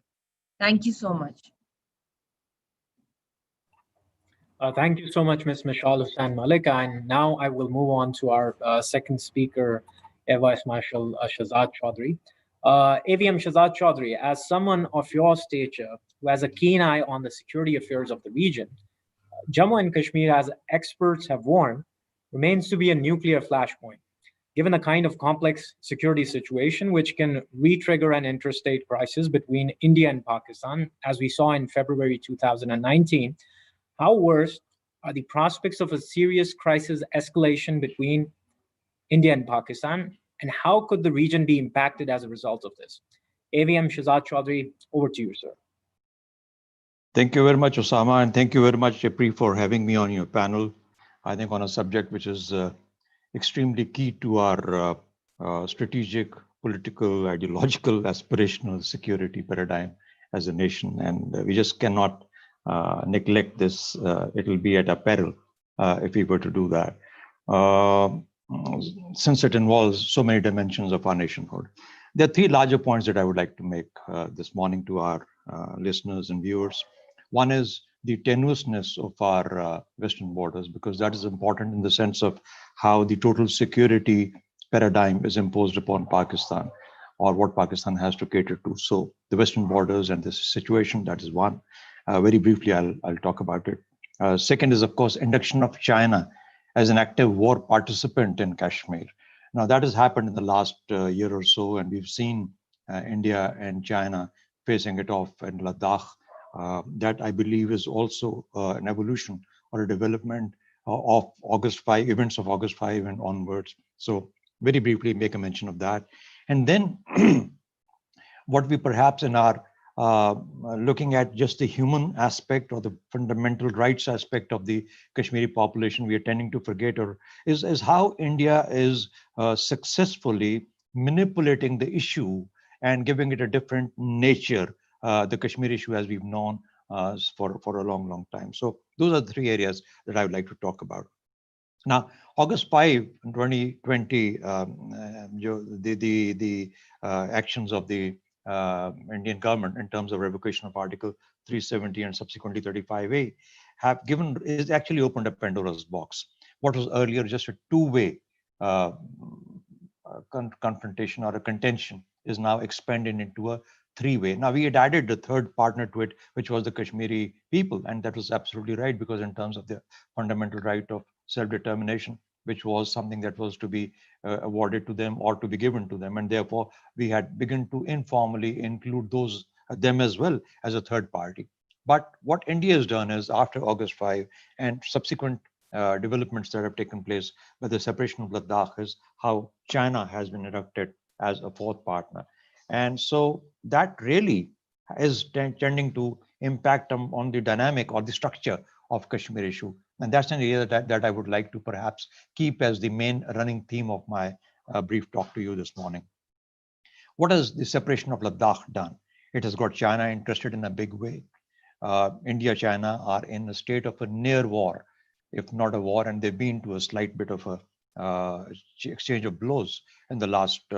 Thank you so much. Thank you so much, Ms. Mishal Hussain Malik. And now I will move on to our second speaker, Air Vice Marshal Shahzad Chaudhry. AVM Shahzad Chaudhry, as someone of your stature who has a keen eye on the security affairs of the region, Jammu and Kashmir, as experts have warned, remains to be a nuclear flashpoint, given the kind of complex security situation which can re-trigger an interstate crisis between India and Pakistan, as we saw in February 2019. How worse are the prospects of a serious crisis escalation between India and Pakistan, and how could the region be impacted as a result of this? AVM Shahzad Chaudhry, over to you, sir. Thank you very much, Osama, and thank you very much, Japri, for having me on your panel. I think on a subject which is extremely key to our strategic, political, ideological, aspirational security paradigm as a nation, and we just cannot neglect this. It will be at our peril if we were to do that, since it involves so many dimensions of our nationhood. There are three larger points that I would like to make this morning to our listeners and viewers. One is the tenuousness of our western borders, because that is important in the sense of how the total security paradigm is imposed upon Pakistan, or what Pakistan has to cater to. So the western borders and this situation, that is one. Very briefly, I'll talk about it. Second is, of course, induction of China as an active war participant in Kashmir. Now, that has happened in the last year or so, and we've seen India and China facing it off in Ladakh. That, I believe, is also an evolution or a development of August 5, events of August 5 and onwards. So very briefly make a mention of that. And then what we perhaps in our looking at just the human aspect or the fundamental rights aspect of the Kashmiri population, we are tending to forget, or is how India is successfully manipulating the issue and giving it a different nature, the Kashmir issue as we've known for a long, long time. So those are the three areas that I would like to talk about. Now, August 5, 2020, the actions of the Indian government in terms of revocation of Article 370 and subsequently 35A have given, is actually opened a Pandora's box. What was earlier just a two-way confrontation or a contention is now expanded into a three-way. Now, we had added the third partner to it, which was the Kashmiri people, and that was absolutely right, because in terms of the fundamental right of self-determination, which was something that was to be awarded to them or to be given to them. And therefore, we had begun to informally include them as well as a third party. But what India has done is, after August 5 and subsequent developments that have taken place with the separation of Ladakh, is how China has been inducted as a fourth partner. And so that really is tending to impact on the dynamic or the structure of Kashmir issue. And that's an area that I would like to perhaps keep as the main running theme of my brief talk to you this morning. What has the separation of Ladakh done? It has got China interested in a big way. India, China are in a state of a near war, if not a war, and they've been to a slight bit of a exchange of blows in the last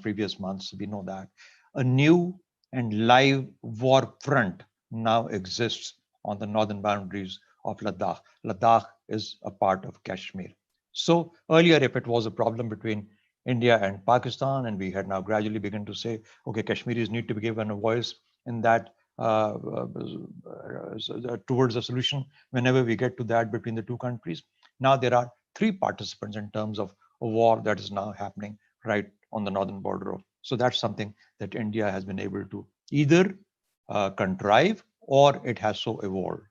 previous months. We know that a new and live war front now exists on the northern boundaries of Ladakh. Ladakh is a part of Kashmir. So earlier, if it was a problem between India and Pakistan, and we had now gradually begun to say, okay, Kashmiris need to be given a voice in that towards a solution whenever we get to that between the two countries. Now there are three participants in terms of a war that is now happening right on the northern border. So that's something that India has been able to either contrive or it has so evolved.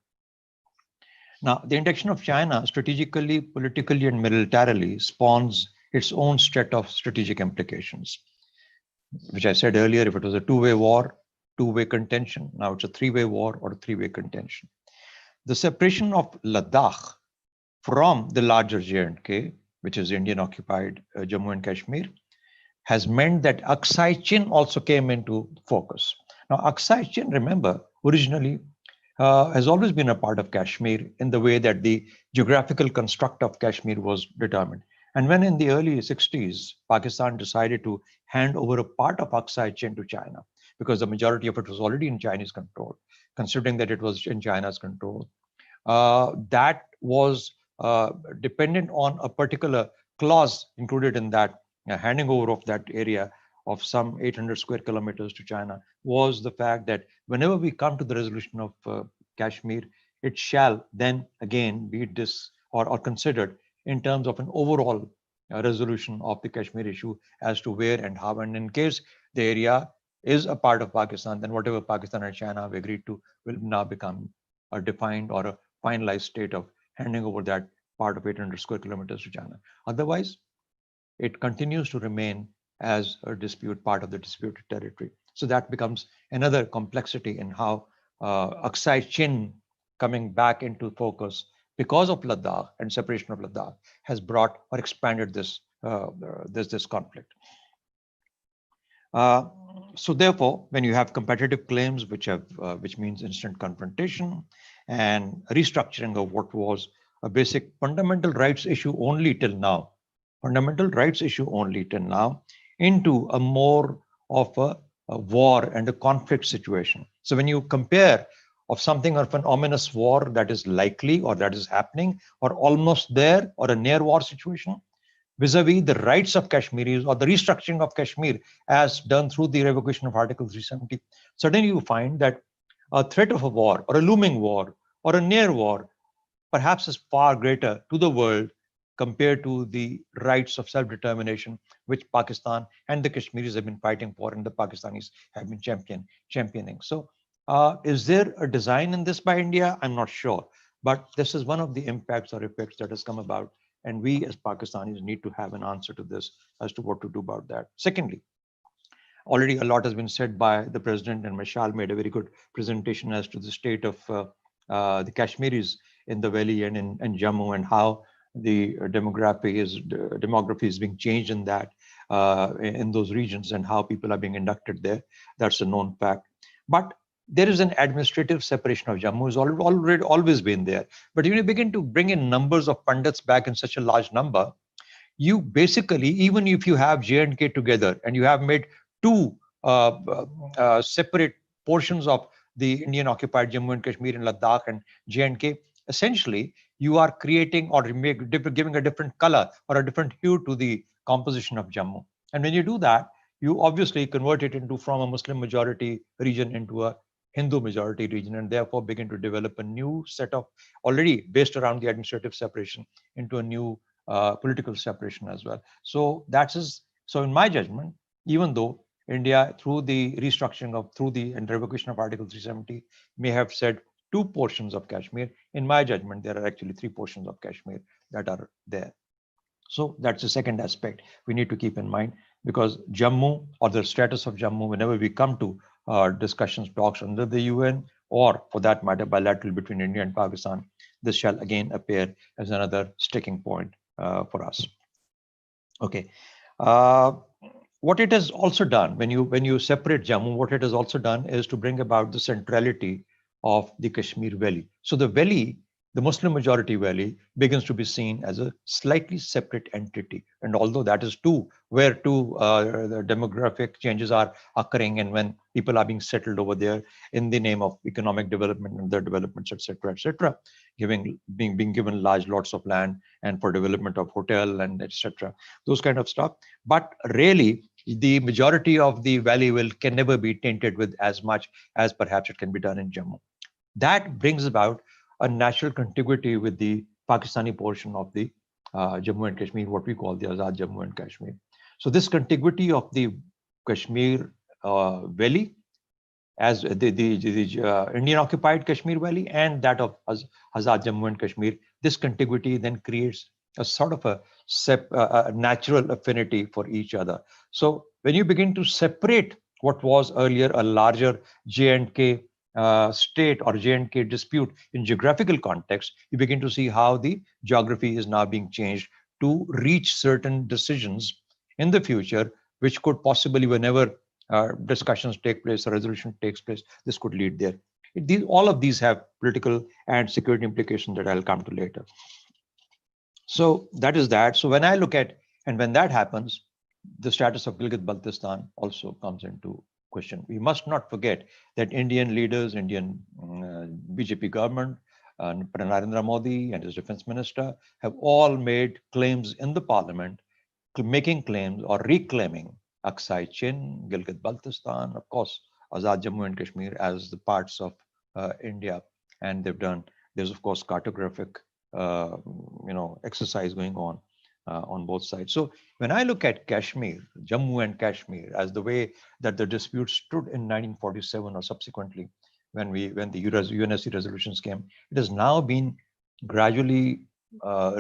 Now, the induction of China strategically, politically, and militarily spawns its own set of strategic implications, which I said earlier. If it was a two-way war, two-way contention, now it's a three-way war or a three-way contention. The separation of Ladakh from the larger J&K, which is Indian-occupied Jammu and Kashmir, has meant that Aksai Chin also came into focus. Now, Aksai Chin, remember, originally has always been a part of Kashmir in the way that the geographical construct of Kashmir was determined. And when in the early 60s, Pakistan decided to hand over a part of Aksai Chin to China, because the majority of it was already in Chinese control, considering that it was in China's control, that was dependent on a particular clause included in that handing over of that area of some 800 square kilometers to China, was the fact that whenever we come to the resolution of Kashmir, it shall then again be or considered in terms of an overall resolution of the Kashmir issue as to where and how. And in case the area is a part of Pakistan, then whatever Pakistan and China have agreed to will now become a defined or a finalized state of handing over that part of 800 square kilometers to China. Otherwise, it continues to remain as a part of the disputed territory. So that becomes another complexity in how Aksai Chin coming back into focus because of Ladakh and separation of Ladakh has brought or expanded this conflict. So therefore, when you have competitive claims, which means instant confrontation and restructuring of what was a basic fundamental rights issue only till now, into a more of a war and a conflict situation. So when you compare of something of an ominous war that is likely or that is happening or almost there or a near war situation, vis-a-vis the rights of Kashmiris or the restructuring of Kashmir as done through the revocation of Article 370, suddenly you find that a threat of a war or a looming war or a near war perhaps is far greater to the world compared to the rights of self-determination which Pakistan and the Kashmiris have been fighting for and the Pakistanis have been championing. So is there a design in this by India? I'm not sure, but this is one of the impacts or effects that has come about. And we as Pakistanis need to have an answer to this as to what to do about that. Secondly, already a lot has been said by the president, and Mashal made a very good presentation as to the state of the Kashmiris in the valley and in Jammu, and how the demography is being changed in that in those regions, and how people are being inducted there. That's a known fact. But there is an administrative separation of Jammu has already always been there. But when you begin to bring in numbers of pundits back in such a large number, you basically, even if you have J&K together and you have made two separate portions of the Indian occupied Jammu and Kashmir and Ladakh and J&K, essentially you are creating or giving a different color or a different hue to the composition of Jammu. And when you do that, you obviously convert it from a Muslim majority region into a Hindu majority region, and therefore begin to develop a new set of, already based around the administrative separation, into a new political separation as well. So so in my judgment, even though India, through the restructuring and revocation of Article 370, may have said 2 portions of Kashmir, in my judgment, there are actually 3 portions of Kashmir that are there. So that's the second aspect we need to keep in mind, because Jammu, or the status of Jammu, whenever we come to discussions, talks under the UN, or for that matter, bilateral between India and Pakistan, this shall again appear as another sticking point for us. Okay. What it has also done, when you separate Jammu, what it has also done is to bring about the centrality of the Kashmir Valley. So the valley, the Muslim majority valley, begins to be seen as a slightly separate entity. And although that is true, where the demographic changes are occurring, and when people are being settled over there in the name of economic development and their developments, etc., being given large lots of land and for development of hotel and etc., those kind of stuff. But really, the majority of the valley can never be tainted with as much as perhaps it can be done in Jammu. That brings about a natural contiguity with the Pakistani portion of the Jammu and Kashmir, what we call the Azad Jammu and Kashmir. So this contiguity of the Kashmir Valley, as the Indian occupied Kashmir Valley, and that of Azad Jammu and Kashmir, this contiguity then creates a sort of a natural affinity for each other. So when you begin to separate what was earlier a larger J&K state or J&K dispute in geographical context, you begin to see how the geography is now being changed to reach certain decisions in the future, which could possibly, whenever discussions take place, a resolution takes place, this could lead there. All of these have political and security implications that I'll come to later. So that is that. So when I look at, and when that happens, the status of Gilgit-Baltistan also comes into question. We must not forget that Indian leaders, Indian BJP government, Narendra Modi and his defense minister have all made claims in the parliament, making claims or reclaiming Aksai Chin, Gilgit-Baltistan, of course, Azad Jammu and Kashmir as the parts of India. And there's of course cartographic exercise going on both sides. So when I look at Kashmir, Jammu and Kashmir, as the way that the dispute stood in 1947 or subsequently, when the UNSC resolutions came, it has now been gradually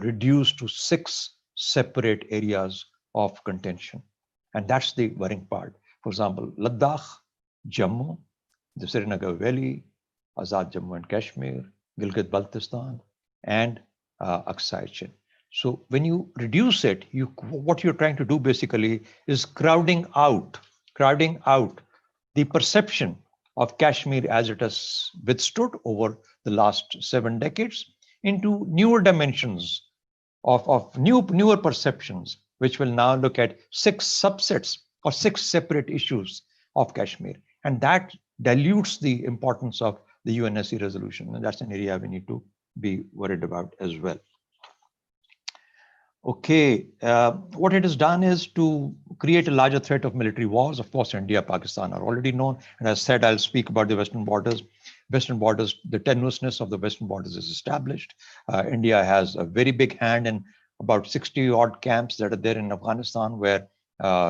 reduced to 6 separate areas of contention. And that's the worrying part. For example, Ladakh, Jammu, the Srinagar Valley, Azad Jammu and Kashmir, Gilgit-Baltistan, and Aksai Chin. So when you reduce it, what you're trying to do basically is crowding out the perception of Kashmir as it has withstood over the last 7 decades into newer dimensions of newer perceptions, which will now look at 6 subsets or 6 separate issues of Kashmir. And that dilutes the importance of the UNSC resolution. And that's an area we need to be worried about as well. Okay, what it has done is to create a larger threat of military wars. Of course, India, Pakistan are already known. And as said, I'll speak about the Western borders. The tenuousness of the Western borders is established. India has a very big hand in about 60 odd camps that are there in Afghanistan, where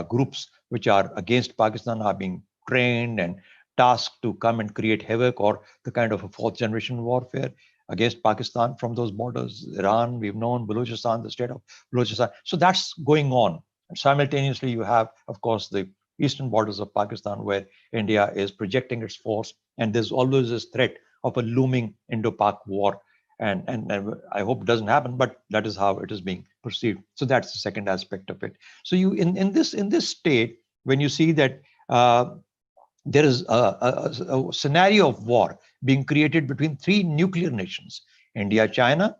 groups which are against Pakistan are being trained and tasked to come and create havoc or the kind of a 4th generation warfare against Pakistan from those borders. Iran, we've known, Balochistan, the state of Balochistan. So that's going on. And simultaneously, you have, of course, the eastern borders of Pakistan, where India is projecting its force. And there's always this threat of a looming Indo-Pak war. And I hope it doesn't happen, but that is how it is being perceived. So that's the second aspect of it. So you in this state, when you see that there is a scenario of war being created between 3 nuclear nations, India, China,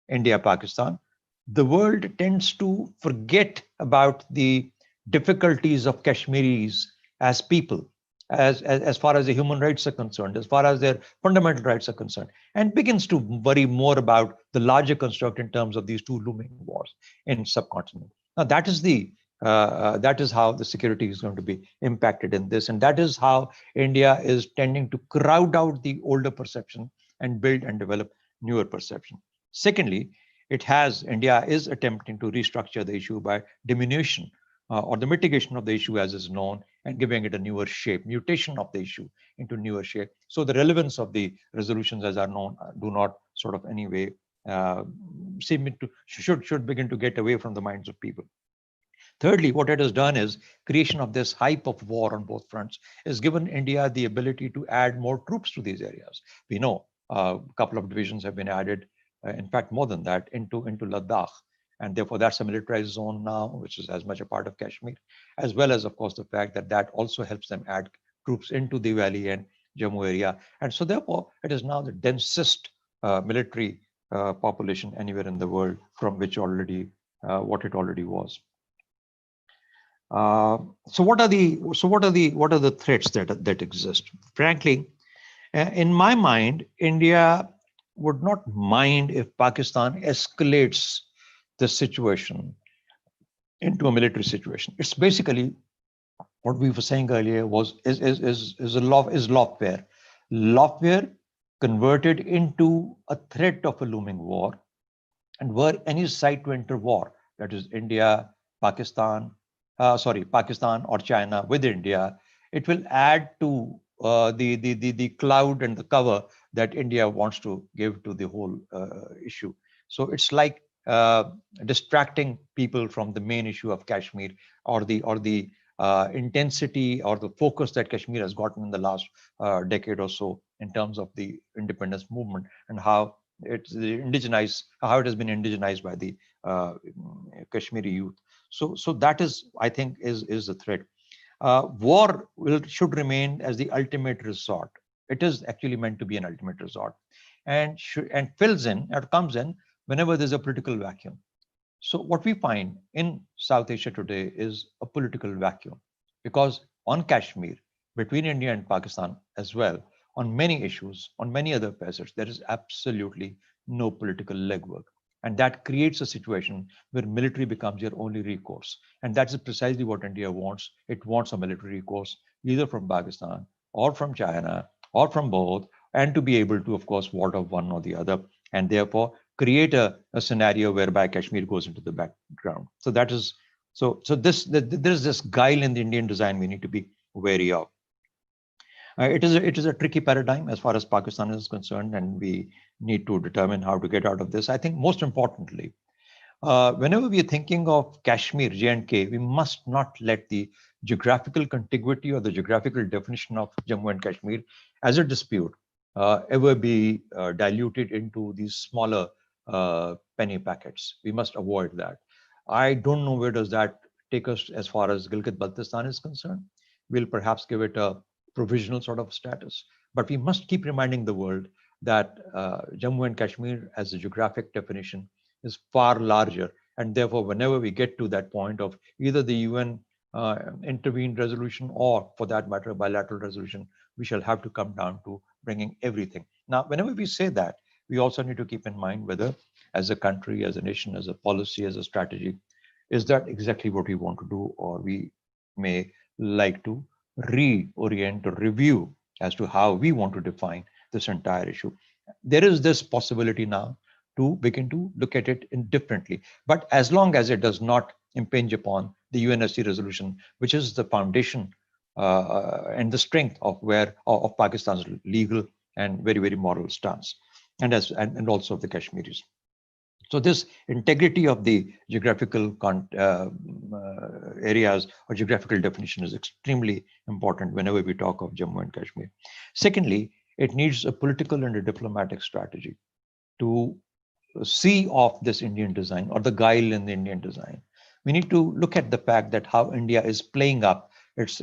India, Pakistan, the world tends to forget about the difficulties of Kashmiris as people, as far as the human rights are concerned, as far as their fundamental rights are concerned, and begins to worry more about the larger construct in terms of these 2 looming wars in subcontinent. Now that is how the security is going to be impacted in this, and that is how India is tending to crowd out the older perception and build and develop newer perception. Secondly, India is attempting to restructure the issue by diminution or the mitigation of the issue as is known and giving it a newer shape, mutation of the issue into newer shape. So the relevance of the resolutions as are known do not sort of anyway seem to should begin to get away from the minds of people. Thirdly, what it has done is creation of this hype of war on both fronts has given India the ability to add more troops to these areas. We know a couple of divisions have been added, in fact, more than that, into Ladakh. And therefore, that's a militarized zone now, which is as much a part of Kashmir, as well as, of course, the fact that that also helps them add troops into the valley and Jammu area. And so, therefore, it is now the densest military population anywhere in the world from which already what it already was. So what are the threats that exist? Frankly, in my mind, India would not mind if Pakistan escalates the situation into a military situation. It's basically what we were saying earlier is lawfare. Lawfare converted into a threat of a looming war, and were any side to enter war, that is India, Pakistan, Pakistan or China with India, it will add to the cloud and the cover that India wants to give to the whole issue. So it's like distracting people from the main issue of Kashmir, or the intensity or the focus that Kashmir has gotten in the last decade or so in terms of the independence movement and how it's indigenized, how it has been indigenized by the Kashmiri youth. So that is, I think, is a threat. War should remain as the ultimate resort. It is actually meant to be an ultimate resort, and comes in whenever there's a political vacuum. So what we find in South Asia today is a political vacuum, because on Kashmir, between India and Pakistan as well, on many issues, on many other facets, there is absolutely no political legwork. And that creates a situation where military becomes your only recourse. And that's precisely what India wants. It wants a military recourse, either from Pakistan or from China or from both, and to be able to, of course, ward off one or the other, and therefore create a scenario whereby Kashmir goes into the background. So that is, there's this guile in the Indian design we need to be wary of. It is a tricky paradigm as far as Pakistan is concerned, and we need to determine how to get out of this. I think most importantly, whenever we are thinking of Kashmir, J&K, we must not let the geographical contiguity or the geographical definition of Jammu and Kashmir as a dispute ever be diluted into these smaller penny packets. We must avoid that. I don't know where does that take us as far as Gilgit-Baltistan is concerned. We'll perhaps give it a provisional sort of status, but we must keep reminding the world that Jammu and Kashmir as a geographic definition is far larger, and therefore whenever we get to that point of either the UN intervened resolution or, for that matter, a bilateral resolution, we shall have to come down to bringing everything. Now, whenever we say that, we also need to keep in mind whether, as a country, as a nation, as a policy, as a strategy, is that exactly what we want to do, or we may like to reorient or review as to how we want to define this entire issue. There is this possibility now to begin to look at it differently, but as long as it does not impinge upon the UNSC resolution, which is the foundation and the strength of Pakistan's legal and very, very moral stance, and also of the Kashmiris. So this integrity of the geographical areas or geographical definition is extremely important whenever we talk of Jammu and Kashmir. Secondly, it needs a political and a diplomatic strategy to see off this Indian design or the guile in the Indian design. We need to look at the fact that how India is playing up its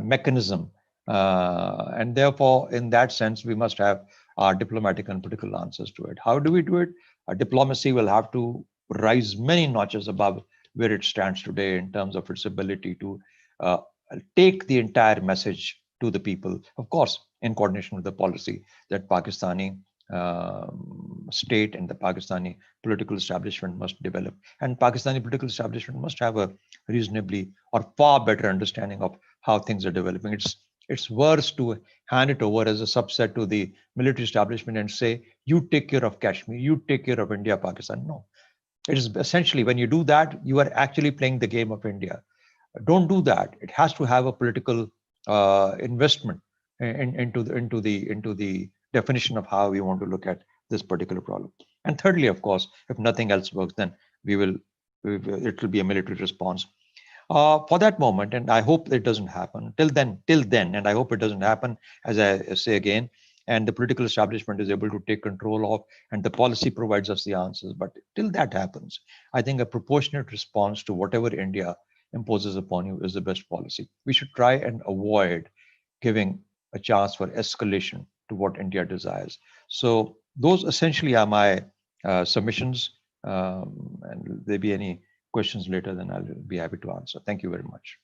mechanism, and therefore, in that sense, we must have our diplomatic and political answers to it. How do we do it? Our diplomacy will have to rise many notches above where it stands today in terms of its ability to take the entire message to the people, of course, in coordination with the policy that Pakistani state and the Pakistani political establishment must develop. And Pakistani political establishment must have a reasonably or far better understanding of how things are developing. It's worse to hand it over as a subset to the military establishment and say, you take care of Kashmir, you take care of India, Pakistan. No, it is essentially, when you do that, you are actually playing the game of India. Don't do that. It has to have a political investment into the definition of how we want to look at this particular problem. And thirdly, of course, if nothing else works, then it will be a military response. For that moment, and I hope it doesn't happen. Till then, and I hope it doesn't happen, as I say again, and the political establishment is able to take control of, and the policy provides us the answers. But till that happens, I think a proportionate response to whatever India imposes upon you is the best policy. We should try and avoid giving a chance for escalation to what India desires. So those essentially are my submissions. And if there be any questions later, then I'll be happy to answer. Thank you very much.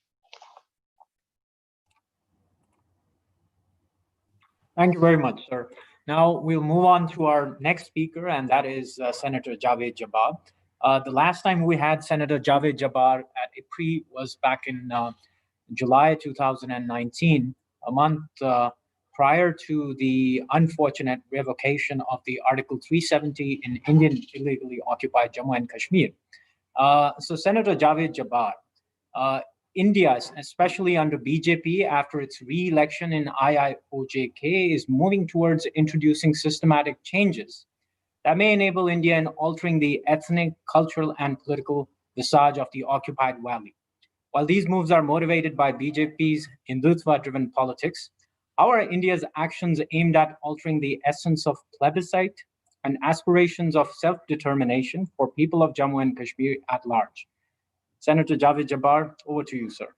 Thank you very much, sir. Now we'll move on to our next speaker, and that is Senator Javed Jabbar. The last time we had Senator Javed Jabbar at IPRI was back in July 2019, a month prior to the unfortunate revocation of the Article 370 in Indian illegally occupied Jammu and Kashmir. So Senator Javed Jabbar, India, especially under BJP, after its re-election in IIOJK, is moving towards introducing systematic changes that may enable India in altering the ethnic, cultural, and political visage of the occupied valley. While these moves are motivated by BJP's Hindutva-driven politics, how are India's actions aimed at altering the essence of plebiscite and aspirations of self-determination for people of Jammu and Kashmir at large? Senator Javed Jabbar, over to you, sir.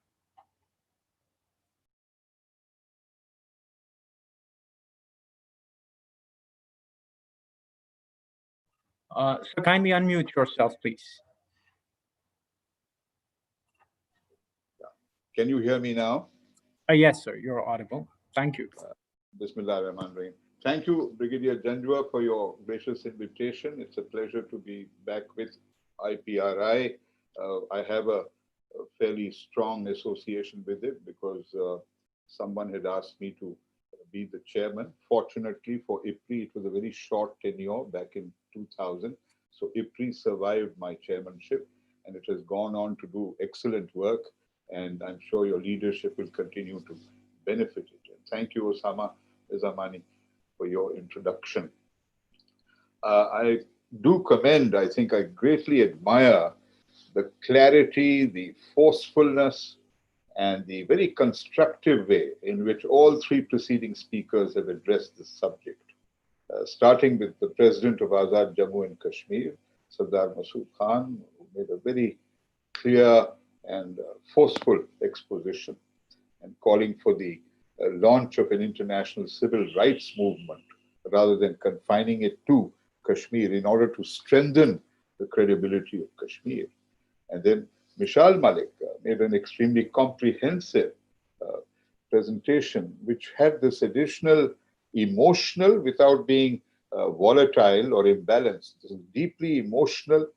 So kindly unmute yourself, please. Can you hear me now? Yes, sir, you're audible. Thank you. Bismillah ar-Rahman ar-Rahim. Thank you, Brigadier Janjua, for your gracious invitation. It's a pleasure to be back with IPRI. I have a fairly strong association with it because someone had asked me to be the chairman. Fortunately for IPRI, it was a very short tenure back in 2000. So IPRI survived my chairmanship and it has gone on to do excellent work. And I'm sure your leadership will continue to benefit it. And thank you, Osama Zamani, for your introduction. I do commend, I think I greatly admire the clarity, the forcefulness, and the very constructive way in which all three preceding speakers have addressed this subject, starting with the President of Azad Jammu and Kashmir, Sardar Masood Khan, who made a very clear and forceful exposition and calling for the launch of an international civil rights movement rather than confining it to Kashmir in order to strengthen the credibility of Kashmir. And then Mishal Malik made an extremely comprehensive presentation which had this additional emotional without being volatile or imbalanced. This is deeply emotional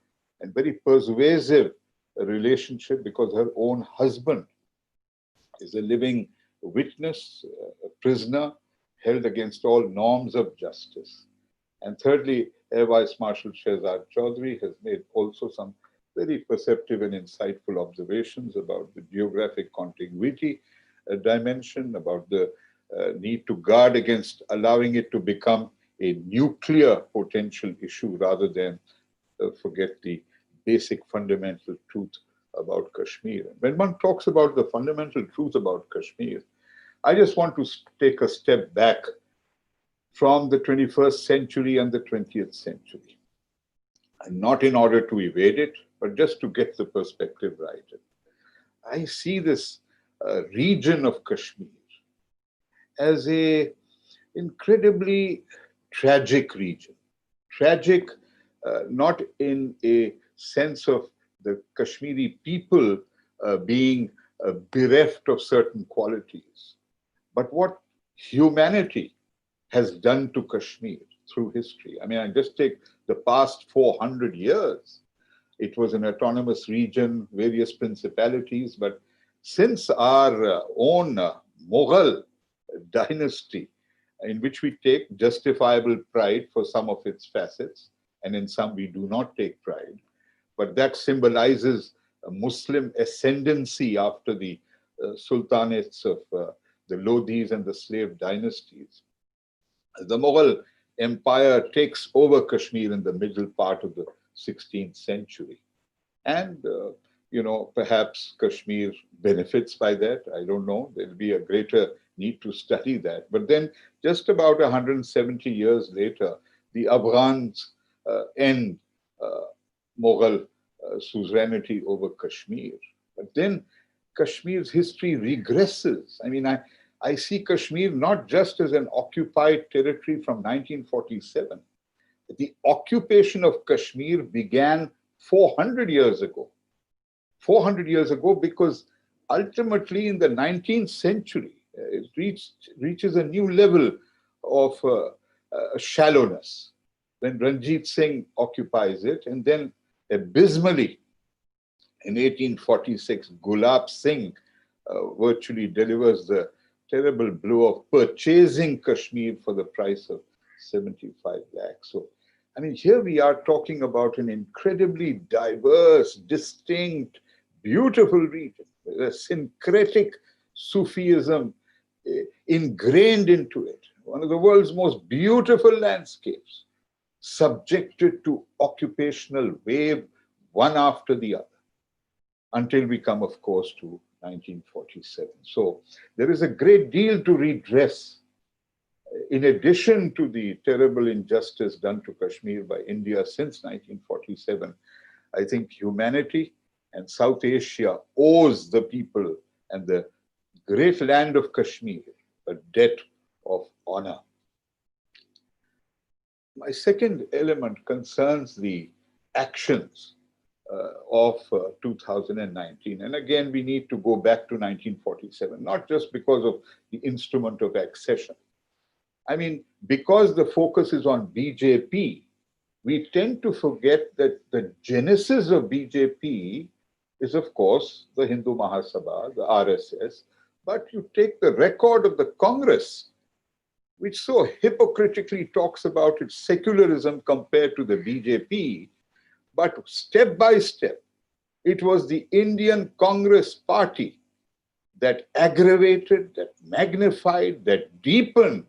and very persuasive relationship because her own husband is a living witness, a prisoner held against all norms of justice. And thirdly, Air Vice Marshal Shehzad Chaudhry has made also some very perceptive and insightful observations about the geographic contiguity dimension, about the need to guard against allowing it to become a nuclear potential issue rather than forget the basic fundamental truth about Kashmir. When one talks about the fundamental truth about Kashmir, I just want to take a step back from the 21st century and the 20th century. And not in order to evade it, but just to get the perspective right. I see this region of Kashmir as an incredibly tragic region. Tragic not in a sense of the Kashmiri people being bereft of certain qualities, but what humanity has done to Kashmir through history. I mean, I just take the past 400 years. It was an autonomous region, various principalities, but since our own Mughal dynasty in which we take justifiable pride for some of its facets, and in some we do not take pride. But that symbolizes a Muslim ascendancy after the sultanates of the Lodhis and the slave dynasties. The Mughal Empire takes over Kashmir in the middle part of the 16th century. And, perhaps Kashmir benefits by that. I don't know. There'll be a greater need to study that. But then just about 170 years later, the Afghans end Mughal suzerainty over Kashmir. But then Kashmir's history regresses. I mean, I see Kashmir not just as an occupied territory from 1947. The occupation of Kashmir began 400 years ago. 400 years ago, because ultimately in the 19th century, it reaches a new level of shallowness when Ranjit Singh occupies it, and then abysmally in 1846, Gulab Singh virtually delivers the terrible blow of purchasing Kashmir for the price of 75 lakhs. So, I mean, here we are talking about an incredibly diverse, distinct, beautiful region, a syncretic Sufism ingrained into it, one of the world's most beautiful landscapes, subjected to occupational wave one after the other, until we come, of course, to 1947. So there is a great deal to redress. In addition to the terrible injustice done to Kashmir by India since 1947, I think humanity and South Asia owes the people and the great land of Kashmir a debt of honor. My second element concerns the actions of 2019. And again, we need to go back to 1947, not just because of the instrument of accession. I mean, because the focus is on BJP, we tend to forget that the genesis of BJP is, of course, the Hindu Mahasabha, the RSS. But you take the record of the Congress, which so hypocritically talks about its secularism compared to the BJP, but step by step, it was the Indian Congress Party that aggravated, that magnified, that deepened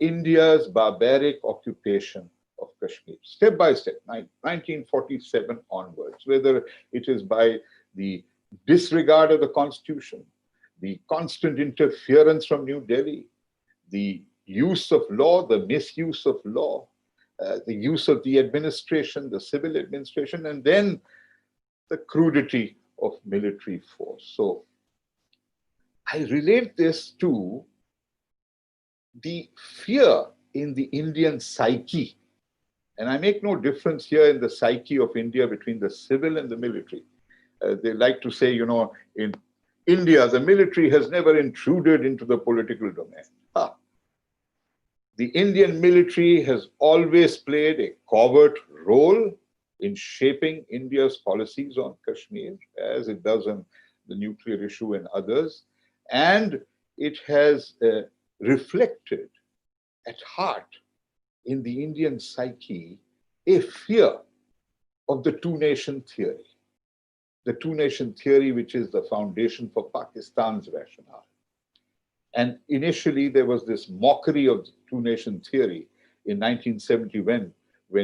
India's barbaric occupation of Kashmir, step by step, 1947 onwards, whether it is by the disregard of the constitution, the constant interference from New Delhi, the use of law, the misuse of law, the use of the administration, the civil administration, and then the crudity of military force. So I relate this to the fear in the Indian psyche. And I make no difference here in the psyche of India between the civil and the military. They like to say, in India, the military has never intruded into the political domain. The Indian military has always played a covert role in shaping India's policies on Kashmir, as it does on the nuclear issue and others. And it has reflected at heart in the Indian psyche a fear of the two-nation theory. The two-nation theory, which is the foundation for Pakistan's rationale. And initially, there was this mockery of the two-nation theory in 1970 when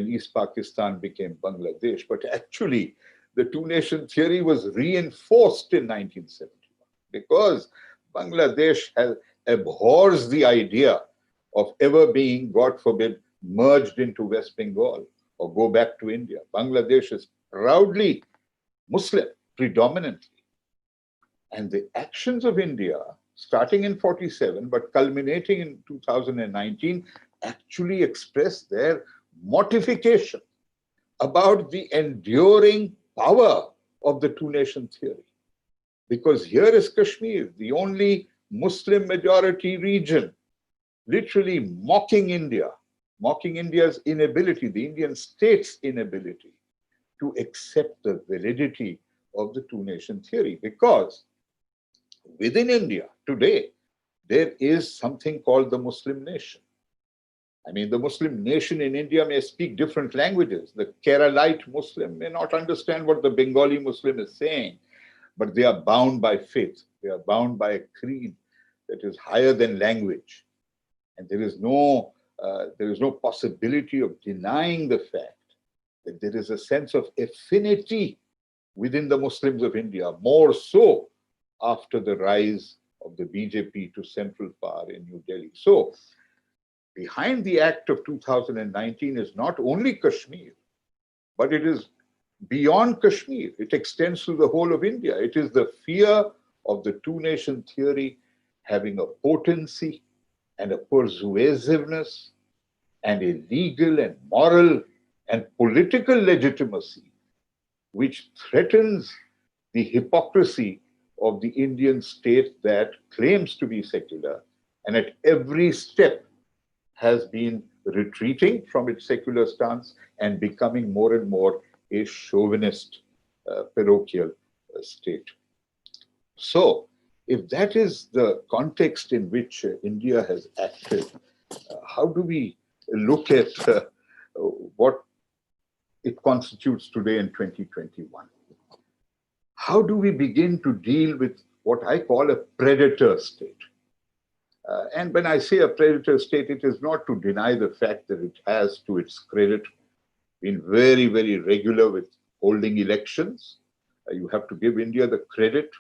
East Pakistan became Bangladesh. But actually, the two-nation theory was reinforced in 1971 because Bangladesh abhors the idea of ever being, God forbid, merged into West Bengal or go back to India. Bangladesh is proudly Muslim, predominantly. And the actions of India, starting in 47, but culminating in 2019, actually express their mortification about the enduring power of the two-nation theory. Because here is Kashmir, the only Muslim majority region, literally mocking India, mocking India's inability, the Indian state's inability to accept the validity of the two-nation theory. Because within India today, there is something called the Muslim nation. I mean, the Muslim nation in India may speak different languages. The Keralite Muslim may not understand what the Bengali Muslim is saying, but they are bound by faith. They are bound by a creed that is higher than language. And there is no possibility of denying the fact that there is a sense of affinity within the Muslims of India, more so after the rise of the BJP to central power in New Delhi. So, behind the Act of 2019 is not only Kashmir, but it is beyond Kashmir. It extends to the whole of India. It is the fear of the two-nation theory having a potency and a persuasiveness and a legal and moral and political legitimacy which threatens the hypocrisy of the Indian state that claims to be secular and at every step has been retreating from its secular stance and becoming more and more a chauvinist, parochial state. So, if that is the context in which India has acted, how do we look at what it constitutes today in 2021? How do we begin to deal with what I call a predator state? And when I say a predator state, it is not to deny the fact that it has, to its credit, been very, very regular with holding elections. You have to give India the credit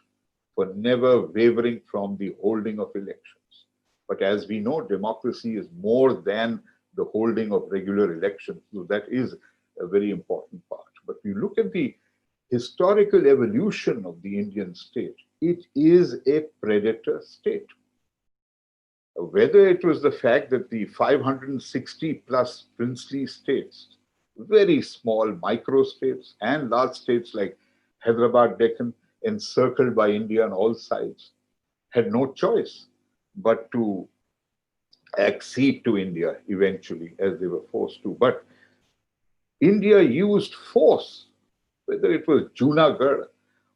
for never wavering from the holding of elections. But as we know, democracy is more than the holding of regular elections. So that is a very important part. But you look at the historical evolution of the Indian state, it is a predator state. Whether it was the fact that the 560 plus princely states, very small micro states and large states like Hyderabad, Deccan, encircled by India on all sides, had no choice but to accede to India eventually, as they were forced to. But India used force, whether it was Junagadh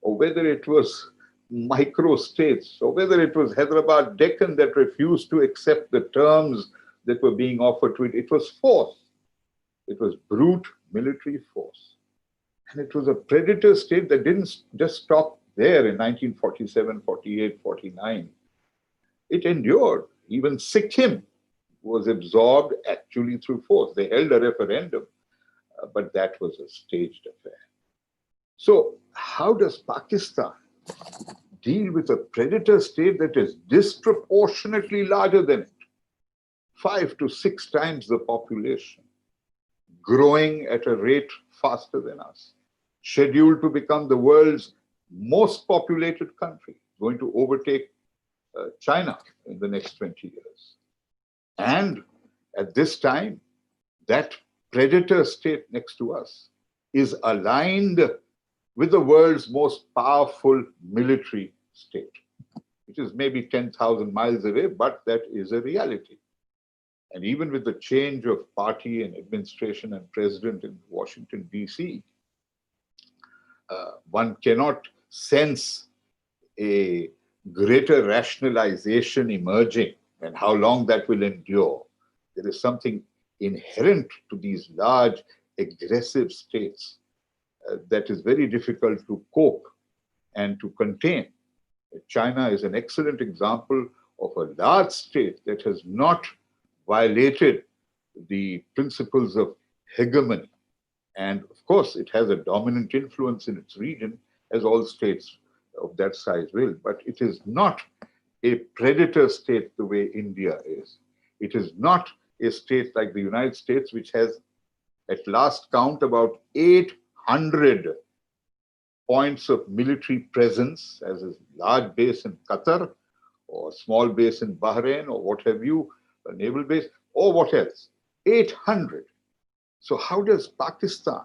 or whether it was micro states, or whether it was Hyderabad, Deccan that refused to accept the terms that were being offered to it. It was force. It was brute military force. And it was a predator state that didn't just stop there in 1947, 48, 49. It endured. Even Sikkim was absorbed actually through force. They held a referendum, but that was a staged affair. So how does Pakistan deal with a predator state that is disproportionately larger than it, 5 to 6 times the population, growing at a rate faster than us, scheduled to become the world's most populated country, going to overtake China in the next 20 years. And at this time, that predator state next to us is aligned with the world's most powerful military state, which is maybe 10,000 miles away, but that is a reality. And even with the change of party and administration and president in Washington, D.C., one cannot sense a greater rationalization emerging, and how long that will endure. There is something inherent to these large, aggressive states that is very difficult to cope and to contain. China is an excellent example of a large state that has not violated the principles of hegemony. And of course, it has a dominant influence in its region, as all states of that size will, but it is not a predator state the way India is. It is not a state like the United States, which has, at last count, about 800 points of military presence, as a large base in Qatar, or a small base in Bahrain, or what have you, a naval base, or what else? 800. So how does Pakistan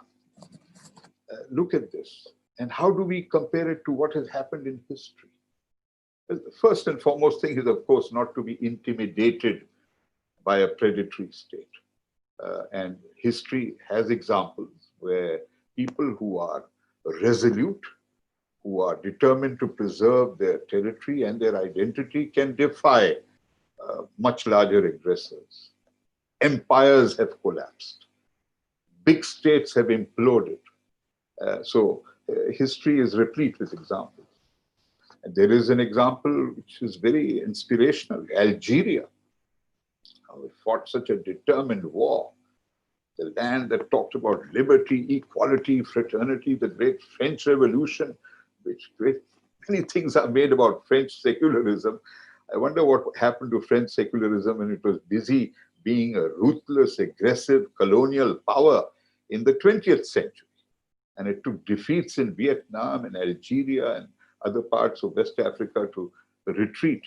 look at this? And how do we compare it to what has happened in history? Well, the first and foremost thing is, of course, not to be intimidated by a predatory state. And history has examples where people who are resolute, who are determined to preserve their territory and their identity, can defy much larger aggressors. Empires have collapsed. Big states have imploded. History is replete with examples. And there is an example which is very inspirational, Algeria. We fought such a determined war. The land that talked about liberty, equality, fraternity, the great French Revolution, many things are made about French secularism. I wonder what happened to French secularism when it was busy being a ruthless, aggressive colonial power in the 20th century. And it took defeats in Vietnam and Algeria and other parts of West Africa to retreat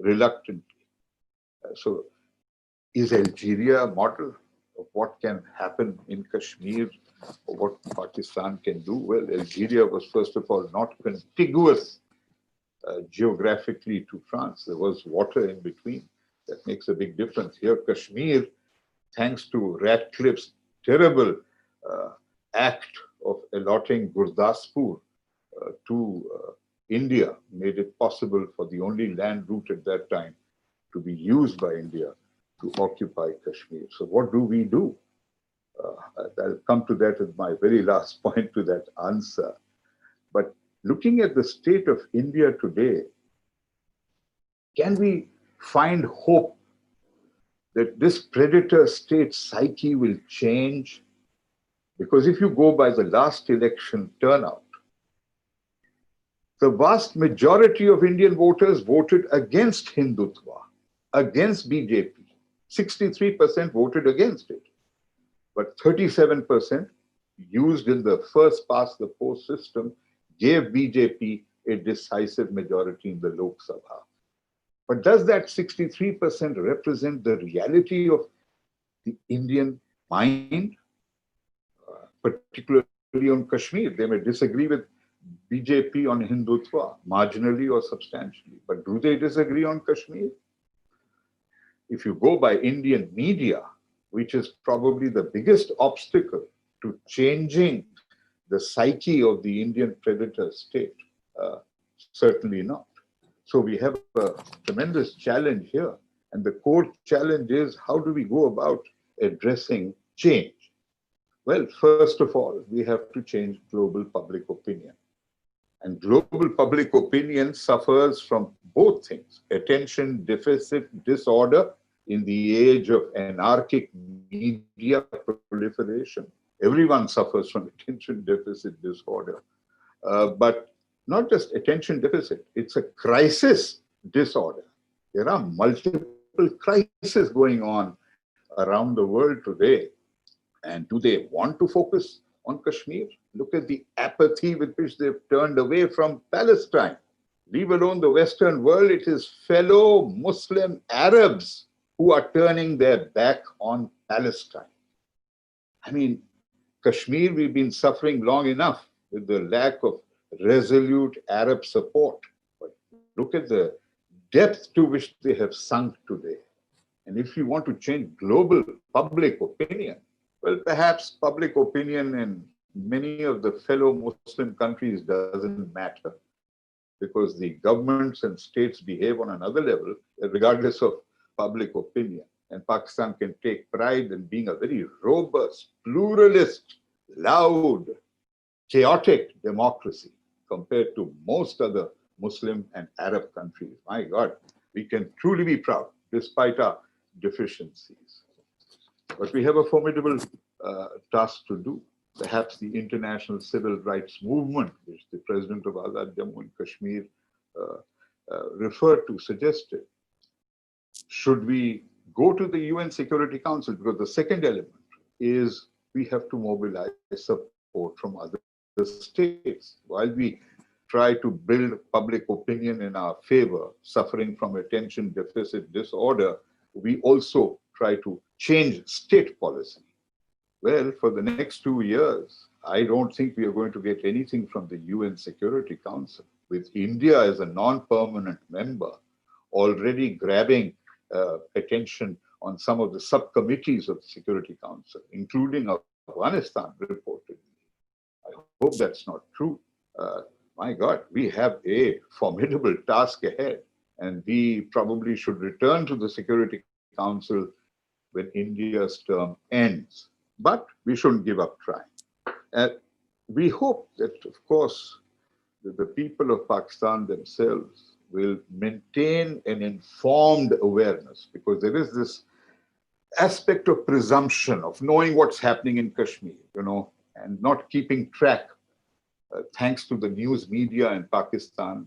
reluctantly. So is Algeria a model of what can happen in Kashmir or what Pakistan can do? Well, Algeria was, first of all, not contiguous geographically to France. There was water in between. That makes a big difference. Here, Kashmir, thanks to Ratcliffe's terrible act of allotting Gurdaspur to India, made it possible for the only land route at that time to be used by India to occupy Kashmir. So what do? I'll come to that as my very last point to that answer. But looking at the state of India today, can we find hope that this predator state psyche will change? Because if you go by the last election turnout, the vast majority of Indian voters voted against Hindutva, against BJP. 63% voted against it, but 37% used in the first past the post system gave BJP a decisive majority in the Lok Sabha. But does that 63% represent the reality of the Indian mind, particularly on Kashmir? They may disagree with BJP on Hindutva, marginally or substantially, but do they disagree on Kashmir? If you go by Indian media, which is probably the biggest obstacle to changing the psyche of the Indian predator state, certainly not. So we have a tremendous challenge here. And the core challenge is, how do we go about addressing change? Well, first of all, we have to change global public opinion. And global public opinion suffers from both things: attention deficit disorder in the age of anarchic media proliferation. Everyone suffers from attention deficit disorder. But not just attention deficit, it's a crisis disorder. There are multiple crises going on around the world today. And do they want to focus on Kashmir? Look at the apathy with which they've turned away from Palestine. Leave alone the Western world, it is fellow Muslim Arabs who are turning their back on Palestine. I mean, Kashmir, we've been suffering long enough with the lack of resolute Arab support. But look at the depth to which they have sunk today. And if you want to change global public opinion, well, perhaps public opinion in many of the fellow Muslim countries doesn't matter, because the governments and states behave on another level, regardless of public opinion. And Pakistan can take pride in being a very robust, pluralist, loud, chaotic democracy compared to most other Muslim and Arab countries. My God, we can truly be proud despite our deficiencies. But we have a formidable task to do. Perhaps the international civil rights movement, which the president of Azad Jammu and Kashmir referred to, suggested. Should we go to the UN Security Council? Because the second element is we have to mobilize support from other states. While we try to build public opinion in our favor, suffering from attention deficit disorder, we also try to change state policy. Well, for the next 2 years, I don't think we are going to get anything from the UN Security Council, with India as a non-permanent member already grabbing attention on some of the subcommittees of the Security Council, including Afghanistan, reportedly. I hope that's not true. My God, we have a formidable task ahead. And we probably should return to the Security Council when India's term ends. But we shouldn't give up trying. And we hope that, of course, that the people of Pakistan themselves will maintain an informed awareness, because there is this aspect of presumption of knowing what's happening in Kashmir, and not keeping track, thanks to the news media in Pakistan,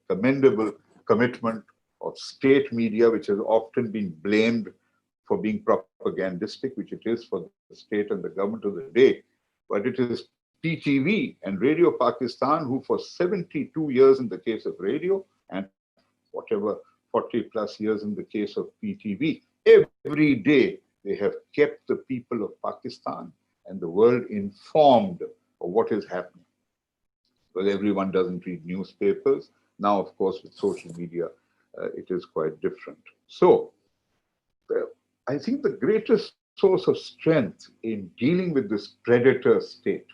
commendable commitment of state media, which has often been blamed for being propagandistic, which it is for the state and the government of the day. But it is PTV and Radio Pakistan who, for 72 years in the case of radio, and whatever 40 plus years in the case of PTV, every day they have kept the people of Pakistan and the world informed of what is happening. Well, everyone doesn't read newspapers. Now, of course, with social media, it is quite different. So, I think the greatest source of strength in dealing with this predator state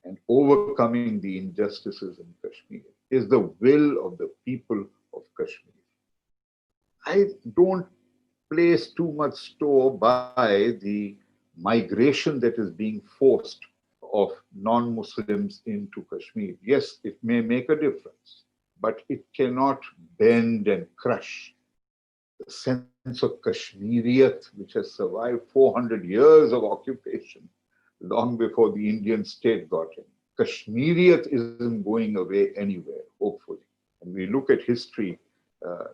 and overcoming the injustices in Kashmir is the will of the people of Kashmir. I don't place too much store by the migration that is being forced of non-Muslims into Kashmir. Yes, it may make a difference, but it cannot bend and crush the sense of Kashmiriyat, which has survived 400 years of occupation, long before the Indian state got in. Kashmiriyat isn't going away anywhere, hopefully. And we look at history,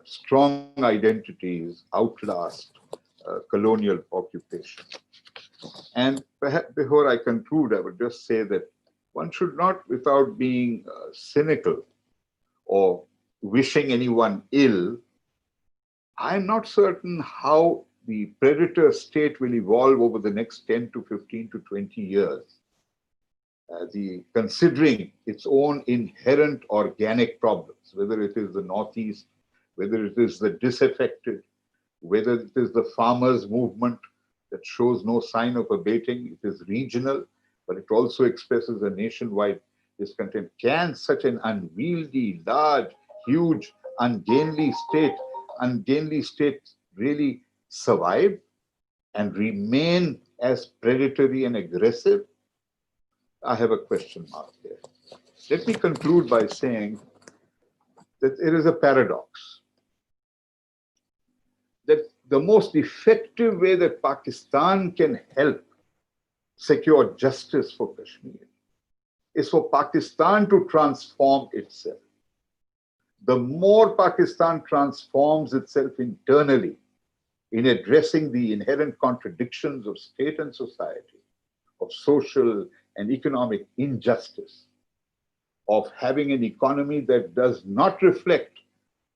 strong identities outlast colonial occupation. And perhaps before I conclude, I would just say that one should not, without being cynical or wishing anyone ill, I'm not certain how the predator state will evolve over the next 10 to 15 to 20 years. Considering its own inherent organic problems, whether it is the Northeast, whether it is the disaffected, whether it is the farmers' movement that shows no sign of abating, it is regional, but it also expresses a nationwide discontent. Can such an unwieldy, large, huge, ungainly state really survive and remain as predatory and aggressive? I have a question mark there. Let me conclude by saying that it is a paradox. That the most effective way that Pakistan can help secure justice for Kashmir is for Pakistan to transform itself. The more Pakistan transforms itself internally in addressing the inherent contradictions of state and society, of social and economic injustice, of having an economy that does not reflect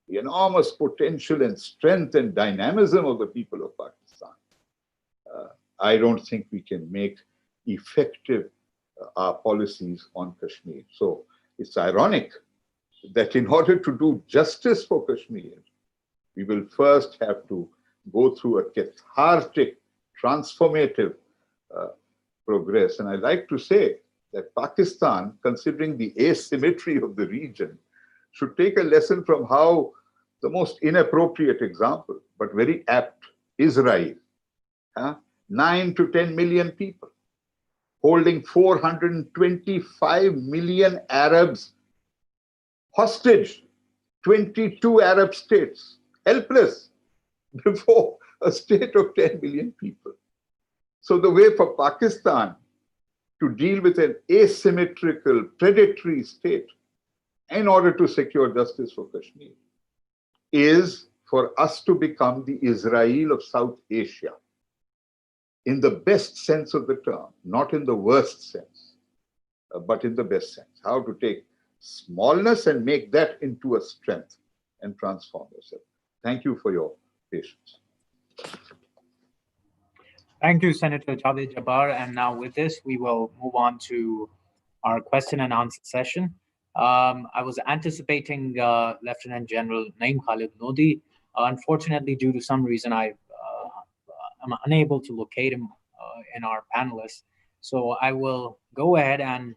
the enormous potential and strength and dynamism of the people of Pakistan, I don't think we can make effective our policies on Kashmir. So it's ironic that in order to do justice for Kashmir, we will first have to go through a cathartic, transformative progress. And I like to say that Pakistan, considering the asymmetry of the region, should take a lesson from how the most inappropriate example, but very apt, Israel, 9 to 10 million people, holding 425 million Arabs hostage, 22 Arab states, helpless before a state of 10 million people. So the way for Pakistan to deal with an asymmetrical, predatory state in order to secure justice for Kashmir is for us to become the Israel of South Asia, in the best sense of the term, not in the worst sense, but in the best sense. How to take smallness and make that into a strength and transform yourself. Thank you for your patience. Thank you, Senator Javed Jabbar. And now with this, we will move on to our question and answer session. I was anticipating Lieutenant General Naeem Khalid Lodi. Unfortunately, due to some reason, I'm unable to locate him in our panelists. So I will go ahead and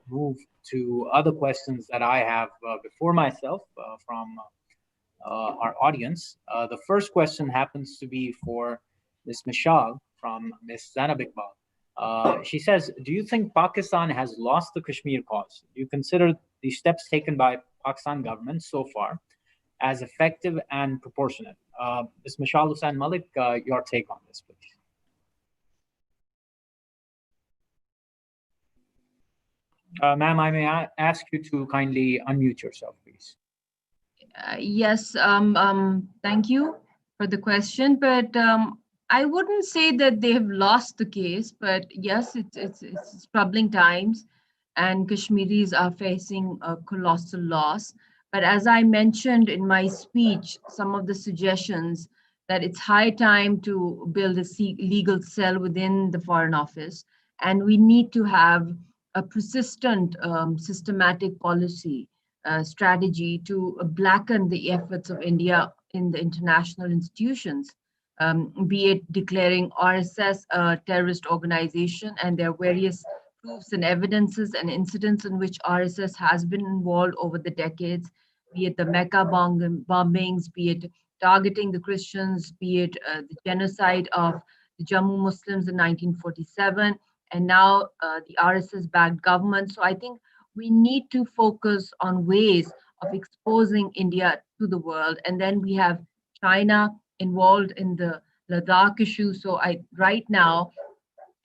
move to other questions that I have before myself from our audience. The first question happens to be for Ms. Mishal from Ms. Zainab Iqbal. She says, do you think Pakistan has lost the Kashmir cause? Do you consider the steps taken by Pakistan government so far as effective and proportionate? Ms. Mishal Hussain Malik, your take on this, please. Ma'am, I may ask you to kindly unmute yourself, please. Yes, thank you for the question, but I wouldn't say that they have lost the case, but yes, it's troubling times, and Kashmiris are facing a colossal loss. But as I mentioned in my speech, some of the suggestions that it's high time to build a legal cell within the Foreign Office, and we need to have a persistent, systematic policy strategy to blacken the efforts of India in the international institutions, be it declaring RSS a terrorist organization, and there are various proofs and evidences and incidents in which RSS has been involved over the decades, be it the Mecca bombings, be it targeting the Christians, be it the genocide of the Jammu Muslims in 1947, and now the RSS-backed government. So I think we need to focus on ways of exposing India to the world. And then we have China involved in the Ladakh issue. So right now,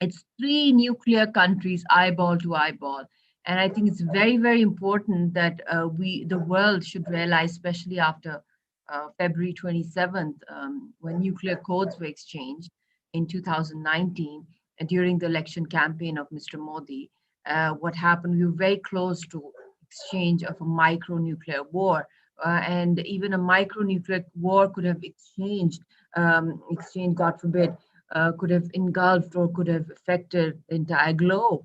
it's 3 nuclear countries eyeball to eyeball. And I think it's very, very important that the world should realize, especially after February 27th, when nuclear codes were exchanged in 2019 during the election campaign of Mr. Modi, what happened, we were very close to exchange of a micro-nuclear war. And even a micro-nuclear war could have exchanged, God forbid, could have engulfed or could have affected the entire globe.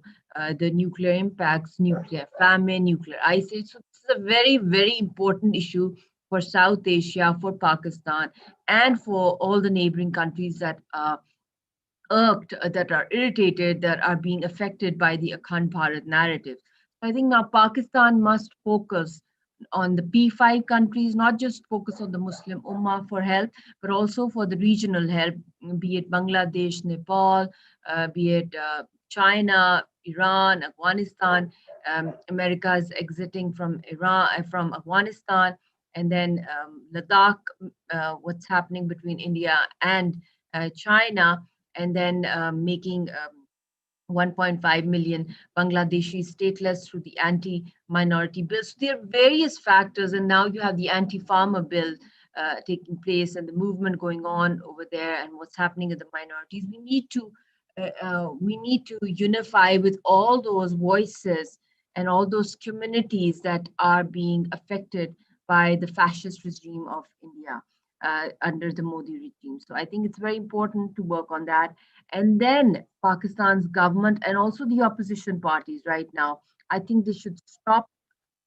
The nuclear impacts, nuclear famine, nuclear ice age. So this is a very, very important issue for South Asia, for Pakistan, and for all the neighboring countries that are irked, that are irritated, that are being affected by the Akhand Bharat narrative. I think now Pakistan must focus on the P5 countries, not just focus on the Muslim Ummah for help, but also for the regional help, be it Bangladesh, Nepal, be it China, Iran, Afghanistan. America is exiting from from Afghanistan, and then Ladakh, what's happening between India and China, and then making 1.5 million Bangladeshi stateless through the anti-minority bill. So there are various factors, and now you have the anti-farmer bill taking place and the movement going on over there, and what's happening with the minorities. We need to unify with all those voices and all those communities that are being affected by the fascist regime of India under the Modi regime. So I think it's very important to work on that. And then Pakistan's government and also the opposition parties right now, I think they should stop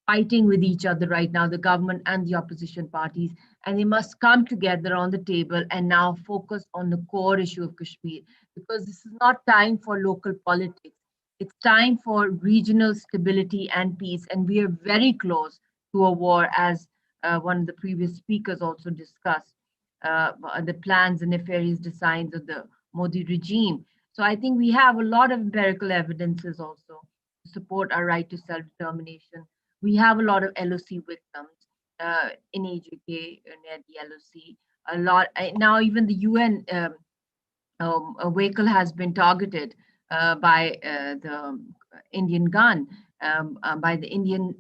fighting with each other right now, the government and the opposition parties, and they must come together on the table and now focus on the core issue of Kashmir, because this is not time for local politics. It's time for regional stability and peace, and we are very close to a war, as one of the previous speakers also discussed, the plans and nefarious designs of the Modi regime. So I think we have a lot of empirical evidences also to support our right to self-determination. We have a lot of LOC victims in AJK, near the LOC. A lot now, even the UN a vehicle has been targeted by the Indian gun, by the Indian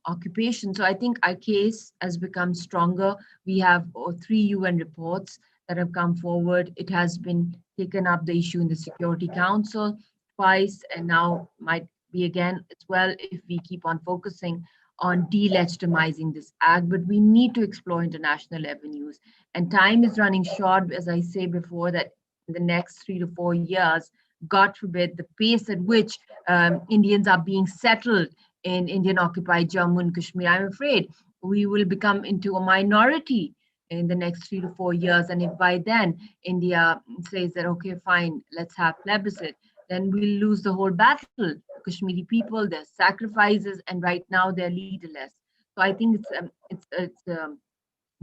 occupation. So I think our case has become stronger. We have 3 UN reports that have come forward. It has been taken up the issue in the Security Council twice, and now might be again as well if we keep on focusing on delegitimizing this act. But we need to explore international avenues, and time is running short. As I say before, that in the next 3 to 4 years, God forbid, the pace at which Indians are being settled in Indian occupied Jammu and Kashmir, I'm afraid we will become into a minority in the next 3 to 4 years. And if by then India says that, okay, fine, let's have plebiscite, then we'll lose the whole battle. Kashmiri people, their sacrifices, and right now they're leaderless. So I think it's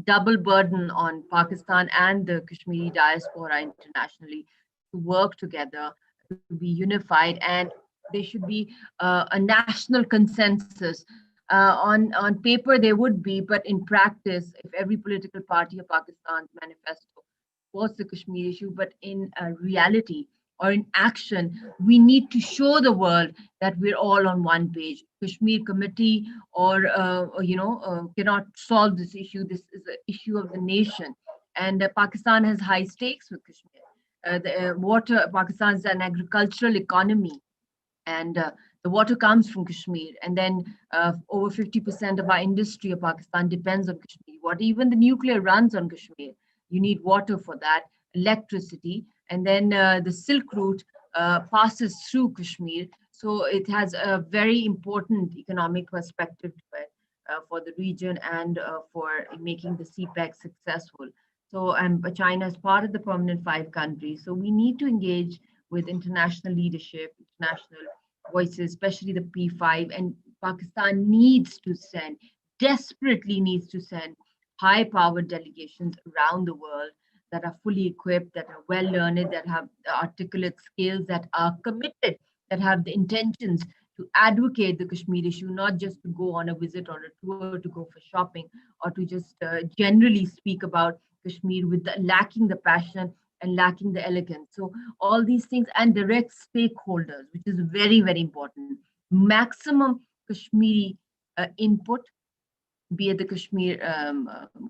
double burden on Pakistan and the Kashmiri diaspora internationally to work together, to be unified, and there should be a national consensus. On paper, there would be, but in practice, if every political party of Pakistan's manifesto was the Kashmir issue, but in reality or in action, we need to show the world that we're all on one page. Kashmir committee cannot solve this issue. This is an issue of the nation, and Pakistan has high stakes with Kashmir. Pakistan is an agricultural economy, and the water comes from Kashmir. And then over 50% of our industry of Pakistan depends on Kashmir water. Even the nuclear runs on Kashmir. You need water for that, electricity, and then the Silk Route passes through Kashmir. So it has a very important economic perspective to it for the region and for making the CPEC successful. So China is part of the permanent five countries. So we need to engage with international leadership, international voices, especially the P5. And Pakistan desperately needs to send high-powered delegations around the world that are fully equipped, that are well learned, that have articulate skills, that are committed, that have the intentions to advocate the Kashmir issue, not just to go on a visit or a tour, to go for shopping, or to just generally speak about Kashmir with lacking the passion and lacking the elegance. So all these things, and direct stakeholders, which is very, very important. Maximum Kashmiri input, be it the Kashmir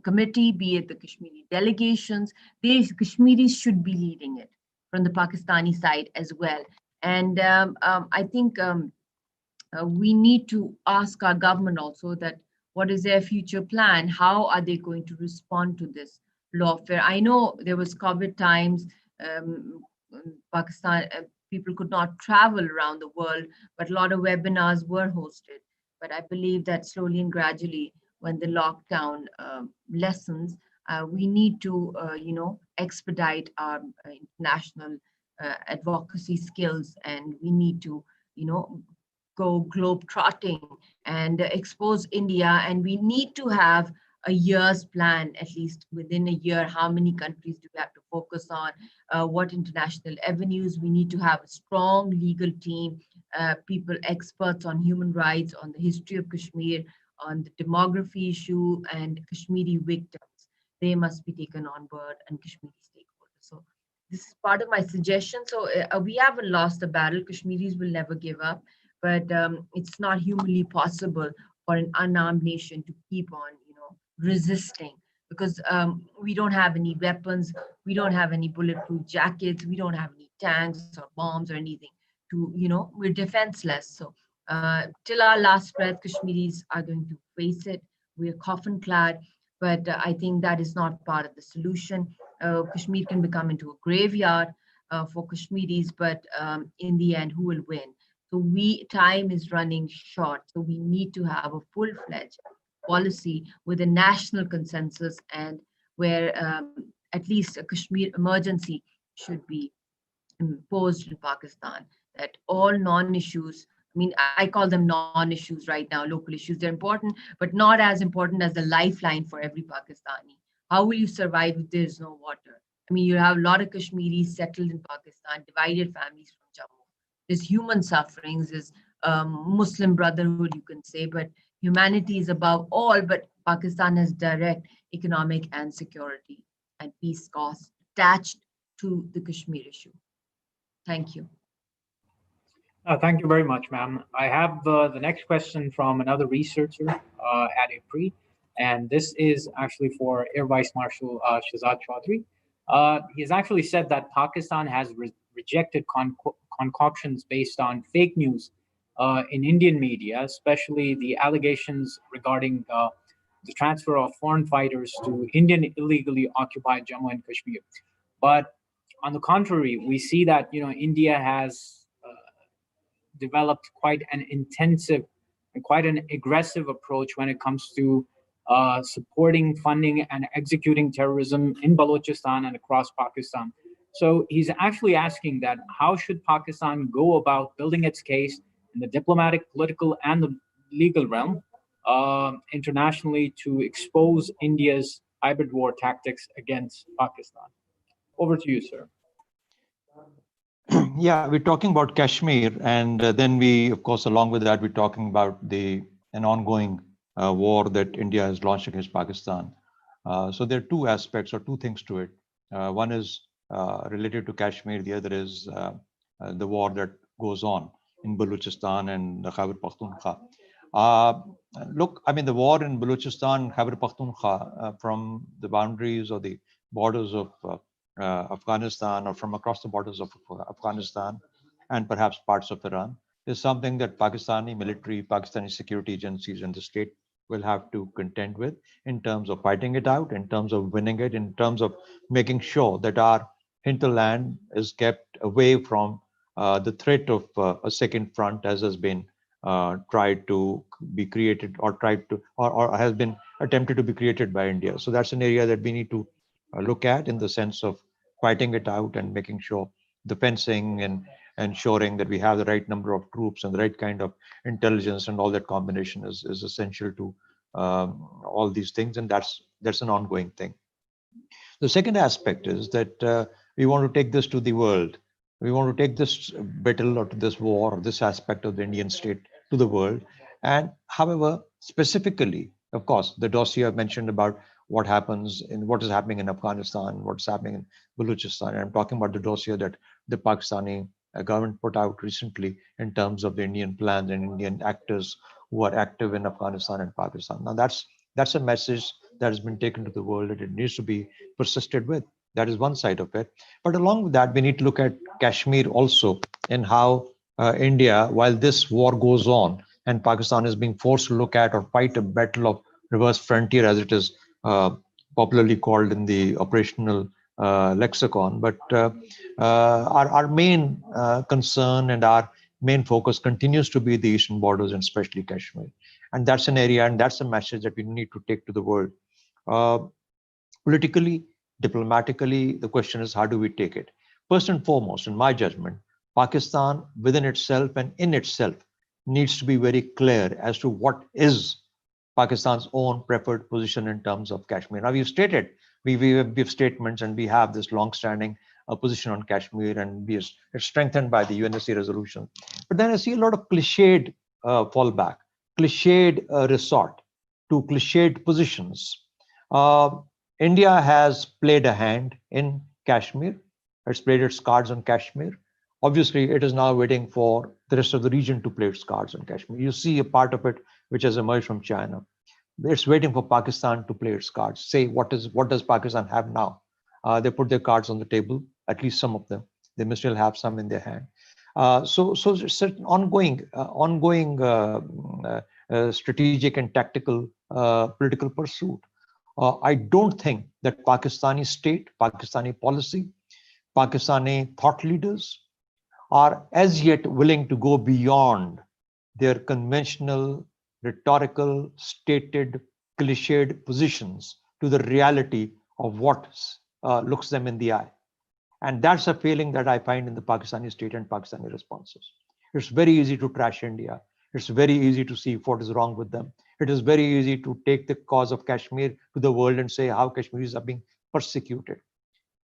committee, be it the Kashmiri delegations. These Kashmiris should be leading it from the Pakistani side as well. And I think we need to ask our government also that what is their future plan? How are they going to respond to this lawfare? I know there was COVID times, Pakistan, people could not travel around the world, but a lot of webinars were hosted. But I believe that slowly and gradually, when the lockdown lessens, we need to, expedite our international advocacy skills, and we need to, go globe trotting and expose India. And we need to have a year's plan, at least within a year. How many countries do we have to focus on? What international avenues? We need to have a strong legal team, people experts on human rights, on the history of Kashmir, on the demography issue, and Kashmiri victims. They must be taken on board, and Kashmiri stakeholders. So this is part of my suggestion. So we haven't lost the battle. Kashmiris will never give up, but it's not humanly possible for an unarmed nation to keep on, resisting, because we don't have any weapons, we don't have any bulletproof jackets, we don't have any tanks or bombs or anything to, we're defenseless. So till our last breath, Kashmiris are going to face it. We're coffin clad, but I think that is not part of the solution. Kashmir can become into a graveyard for Kashmiris, but in the end, who will win? So time is running short. So we need to have a full-fledged policy with a national consensus, and where at least a Kashmir emergency should be imposed in Pakistan, that all non-issues, I mean, I call them non-issues right now, local issues, they're important, but not as important as the lifeline for every Pakistani. How will you survive if there's no water? I mean, you have a lot of Kashmiris settled in Pakistan, divided families from Jammu. There's human sufferings, there's Muslim brotherhood, you can say, but humanity is above all. But Pakistan has direct economic and security and peace costs attached to the Kashmir issue. Thank you. Thank you very much, ma'am. I have the next question from another researcher at IPRI, and this is actually for Air Vice Marshal Shahzad Chaudhry. He has actually said that Pakistan has rejected concoctions based on fake news in Indian media, especially the allegations regarding the transfer of foreign fighters to Indian illegally occupied Jammu and Kashmir. But on the contrary, we see that India has developed quite an intensive and quite an aggressive approach when it comes to supporting, funding, and executing terrorism in Balochistan and across Pakistan. So he's actually asking that how should Pakistan go about building its case in the diplomatic, political, and the legal realm internationally to expose India's hybrid war tactics against Pakistan. Over to you, sir. Yeah, we're talking about Kashmir, and then we, of course, along with that, we're talking about an ongoing war that India has launched against Pakistan. So there are two aspects or two things to it. One is related to Kashmir. The other is the war that goes on in Balochistan and the Khyber Pakhtunkhwa. Look, I mean, the war in Balochistan, Khyber Pakhtunkhwa, from the boundaries or the borders of Afghanistan, or from across the borders of Afghanistan and perhaps parts of Iran, is something that Pakistani military, Pakistani security agencies and the state will have to contend with in terms of fighting it out, in terms of winning it, in terms of making sure that our hinterland is kept away from the threat of a second front, as has been tried to be created or or has been attempted to be created by India. So that's an area that we need to look at in the sense of fighting it out and making sure the fencing and ensuring that we have the right number of troops and the right kind of intelligence and all that combination is essential to all these things, and that's an ongoing thing. The second aspect is that we want to take this to the world. We want to take this battle or to this war, or this aspect of the Indian state to the world. And however, specifically, of course, the dossier mentioned about what is happening in Afghanistan, what's happening in Balochistan. And I'm talking about the dossier that the Pakistani government put out recently in terms of the Indian plans and Indian actors who are active in Afghanistan and Pakistan. Now that's a message that has been taken to the world that it needs to be persisted with. That is one side of it. But along with that, we need to look at Kashmir also, and how India, while this war goes on and Pakistan is being forced to look at or fight a battle of reverse frontier, as it is popularly called in the operational lexicon. But our main concern and our main focus continues to be the eastern borders, and especially Kashmir. And that's an area, and that's a message that we need to take to the world. Politically, diplomatically, the question is, how do we take it? First and foremost, in my judgment, Pakistan within itself and in itself needs to be very clear as to what is Pakistan's own preferred position in terms of Kashmir. Now, we've stated, we have statements, and we have this long-standing position on Kashmir, and it's strengthened by the UNSC resolution. But then I see a lot of cliched fallback, cliched resort to cliched positions. India has played a hand in Kashmir. It's played its cards on Kashmir. Obviously, it is now waiting for the rest of the region to play its cards on Kashmir. You see a part of it which has emerged from China. It's waiting for Pakistan to play its cards. Say, what does Pakistan have now? They put their cards on the table, at least some of them. They may still have some in their hand. So it's an ongoing strategic and tactical political pursuit. I don't think that Pakistani state, Pakistani policy, Pakistani thought leaders are as yet willing to go beyond their conventional, rhetorical, stated, cliched positions to the reality of what looks them in the eye. And that's a failing that I find in the Pakistani state and Pakistani responses. It's very easy to trash India. It's very easy to see what is wrong with them. It is very easy to take the cause of Kashmir to the world and say how Kashmiris are being persecuted.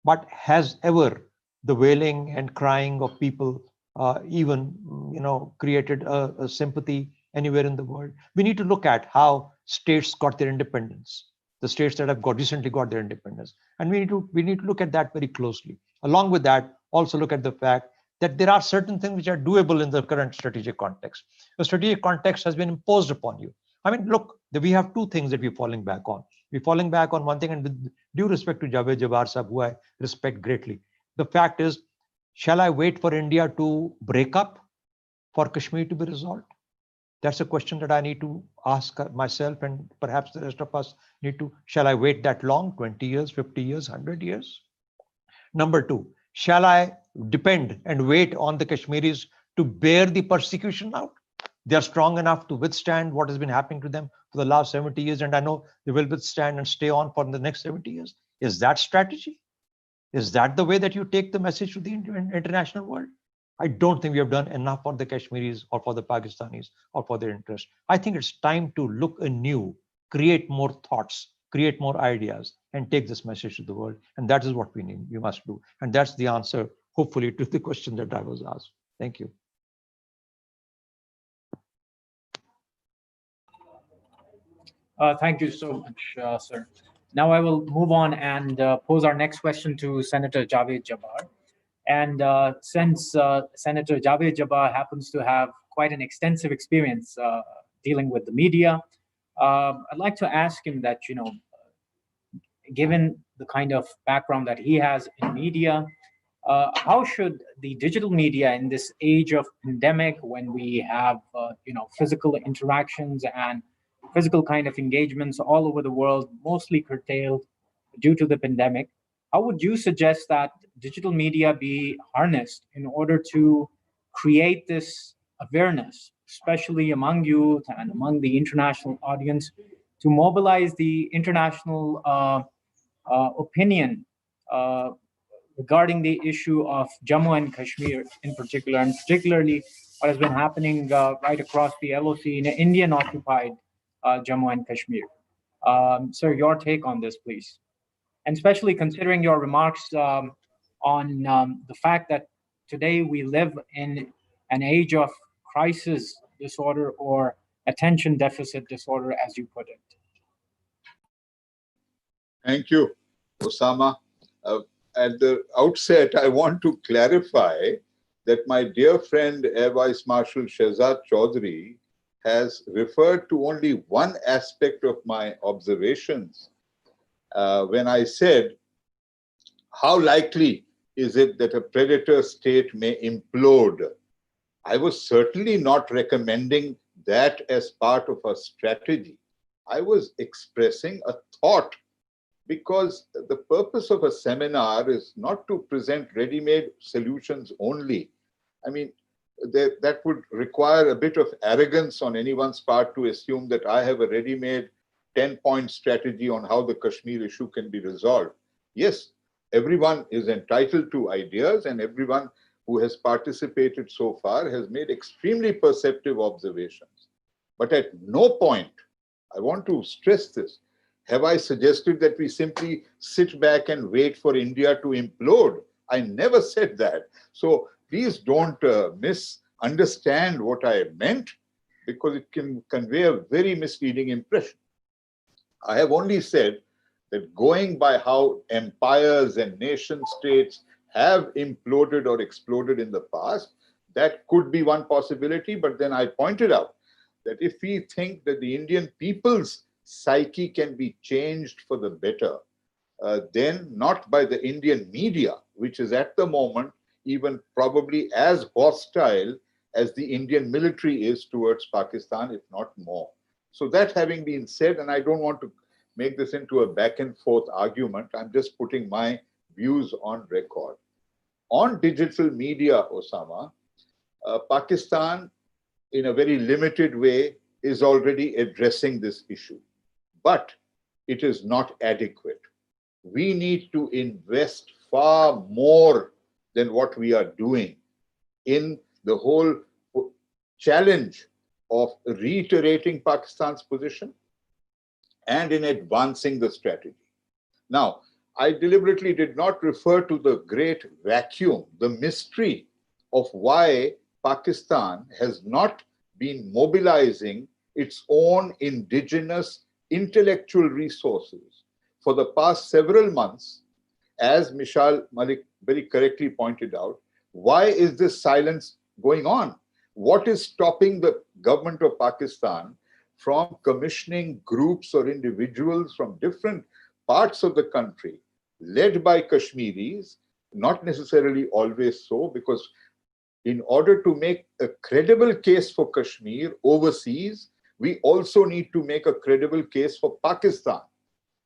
But has ever the wailing and crying of people even created a sympathy anywhere in the world? We need to look at how states got their independence, the states that have recently got their independence, and we need to look at that very closely. Along with that, also look at the fact that there are certain things which are doable in the current strategic context. The strategic context has been imposed upon you. I mean, look, we have two things that we're falling back on. We're falling back on one thing, and with due respect to Javed Jabbar Sahab, who I respect greatly, the fact is, shall I wait for India to break up for Kashmir to be resolved? That's a question that I need to ask myself, and perhaps the rest of us need to. Shall I wait that long, 20 years, 50 years, 100 years? Number two, shall I depend and wait on the Kashmiris to bear the persecution out? They are strong enough to withstand what has been happening to them for the last 70 years, and I know they will withstand and stay on for the next 70 years. Is that strategy? Is that the way that you take the message to the international world? I don't think we have done enough for the Kashmiris or for the Pakistanis or for their interest. I think it's time to look anew, create more thoughts, create more ideas, and take this message to the world. And that is what we need, we must do. And that's the answer, hopefully, to the question that I was asked. Thank you. Thank you so much, sir. Now I will move on and pose our next question to Senator Javed Jabbar. And since Senator Javed Jabbar happens to have quite an extensive experience dealing with the media, I'd like to ask him that, given the kind of background that he has in media, how should the digital media in this age of pandemic, when we have physical interactions and physical kind of engagements all over the world, mostly curtailed due to the pandemic, how would you suggest that digital media be harnessed in order to create this awareness, especially among youth and among the international audience, to mobilize the international opinion regarding the issue of Jammu and Kashmir in particular, and particularly what has been happening right across the LOC in Indian-occupied Jammu and Kashmir? Sir, your take on this, please. And especially considering your remarks on the fact that today we live in an age of crisis disorder or attention deficit disorder, as you put it. Thank you, Osama. At the outset, I want to clarify that my dear friend Air Vice Marshal Shehzad Chaudhry has referred to only one aspect of my observations when I said, how likely is it that a predator state may implode? I was certainly not recommending that as part of a strategy. I was expressing a thought, because the purpose of a seminar is not to present ready-made solutions only. I mean, that would require a bit of arrogance on anyone's part to assume that I have a ready-made 10-point strategy on how the Kashmir issue can be resolved. Yes, everyone is entitled to ideas, and everyone who has participated so far has made extremely perceptive observations. But at no point, I want to stress this, have I suggested that we simply sit back and wait for India to implode? I never said that. So please don't misunderstand what I meant, because it can convey a very misleading impression. I have only said that going by how empires and nation states have imploded or exploded in the past, that could be one possibility. But then I pointed out that if we think that the Indian people's psyche can be changed for the better, then not by the Indian media, which is at the moment even probably as hostile as the Indian military is towards Pakistan, if not more. So that having been said, and I don't want to make this into a back and forth argument, I'm just putting my views on record. On digital media, Osama, Pakistan, in a very limited way, is already addressing this issue. But it is not adequate. We need to invest far more than what we are doing in the whole challenge of reiterating Pakistan's position and in advancing the strategy. Now, I deliberately did not refer to the great vacuum, the mystery of why Pakistan has not been mobilizing its own indigenous intellectual resources for the past several months. As Mishal Malik very correctly pointed out, why is this silence going on? What is stopping the government of Pakistan from commissioning groups or individuals from different parts of the country, led by Kashmiris? Not necessarily always so, because in order to make a credible case for Kashmir overseas, we also need to make a credible case for Pakistan.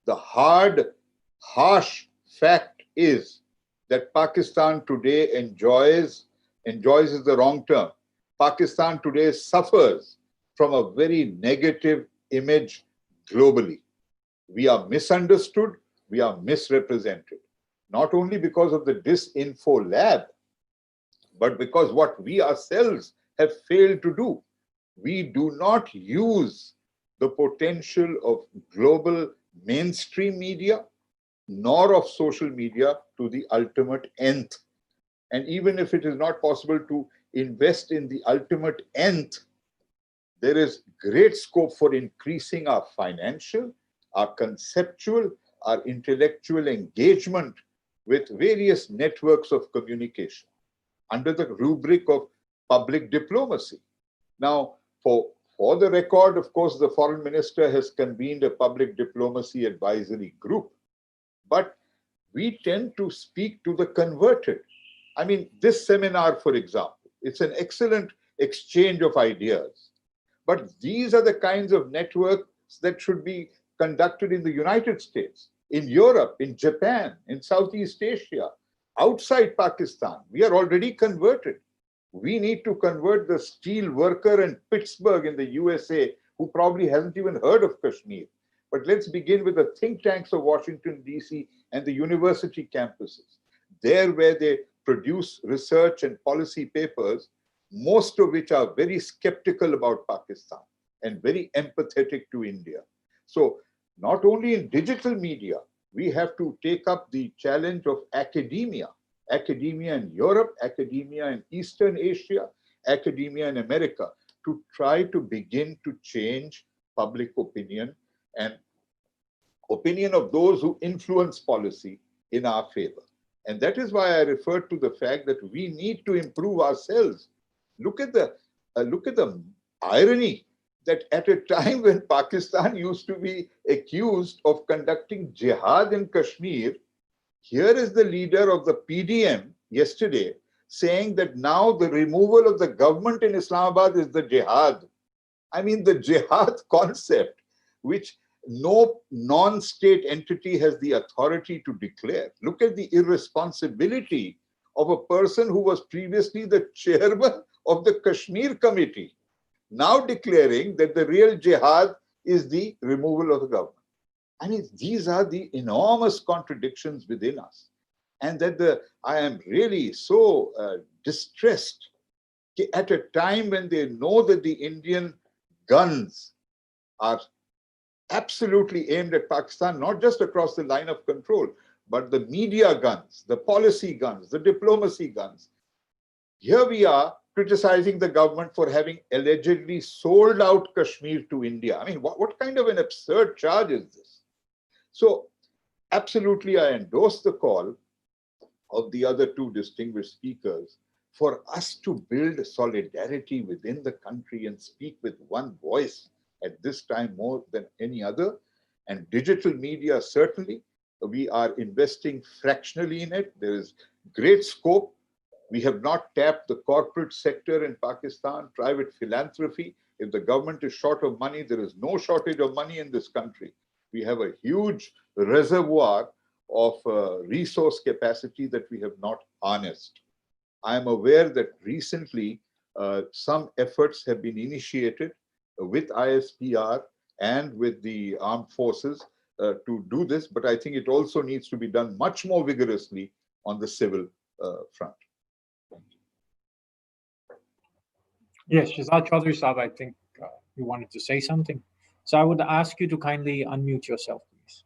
The hard, harsh fact is that Pakistan today enjoys is the wrong term. Pakistan today suffers from a very negative image globally. We are misunderstood, we are misrepresented, not only because of the disinfo lab, but because what we ourselves have failed to do. We do not use the potential of global mainstream media nor of social media to the ultimate nth. And even if it is not possible to invest in the ultimate nth, there is great scope for increasing our financial, our conceptual, our intellectual engagement with various networks of communication under the rubric of public diplomacy. Now, for the record, of course, the foreign minister has convened a public diplomacy advisory group, but we tend to speak to the converted. I mean, this seminar, for example, it's an excellent exchange of ideas. But these are the kinds of networks that should be conducted in the United States, in Europe, in Japan, in Southeast Asia, outside Pakistan. We are already converted. We need to convert the steel worker in Pittsburgh in the USA who probably hasn't even heard of Kashmir. But let's begin with the think tanks of Washington, D.C. and the university campuses. There where they produce research and policy papers, most of which are very skeptical about Pakistan and very empathetic to India. So not only in digital media, we have to take up the challenge of academia in Europe, academia in Eastern Asia, academia in America, to try to begin to change public opinion and opinion of those who influence policy in our favor. And that is why I referred to the fact that we need to improve ourselves. Look at the irony that at a time when Pakistan used to be accused of conducting jihad in Kashmir, here is the leader of the PDM yesterday saying that now the removal of the government in Islamabad is the jihad. I mean, the jihad concept, which no non-state entity has the authority to declare. Look at the irresponsibility of a person who was previously the chairman of the Kashmir committee, now declaring that the real jihad is the removal of the government. I mean, these are the enormous contradictions within us. And that I am really so distressed at a time when they know that the Indian guns are absolutely aimed at Pakistan, not just across the line of control, but the media guns, the policy guns, the diplomacy guns. Here we are criticizing the government for having allegedly sold out Kashmir to India. I mean, what kind of an absurd charge is this? So absolutely, I endorse the call of the other two distinguished speakers for us to build solidarity within the country and speak with one voice at this time more than any other. And digital media, certainly, we are investing fractionally in it. There is great scope. We have not tapped the corporate sector in Pakistan, private philanthropy. If the government is short of money, there is no shortage of money in this country. We have a huge reservoir of resource capacity that we have not harnessed. I am aware that recently some efforts have been initiated with ISPR and with the armed forces to do this, but I think it also needs to be done much more vigorously on the civil front. Yes, Shahzad Chaudhary Saab, I think you wanted to say something. So I would ask you to kindly unmute yourself, please.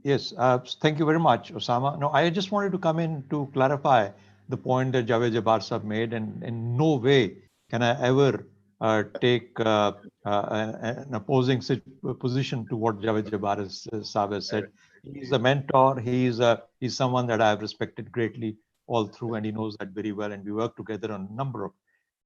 Yes, thank you very much, Osama. No, I just wanted to come in to clarify the point that Javed Jabbar Sahab made, and in no way can I ever take an opposing position to what Javed Jabbar Sahab has said. He's a mentor. He's someone that I have respected greatly all through, and he knows that very well. And we work together on a number of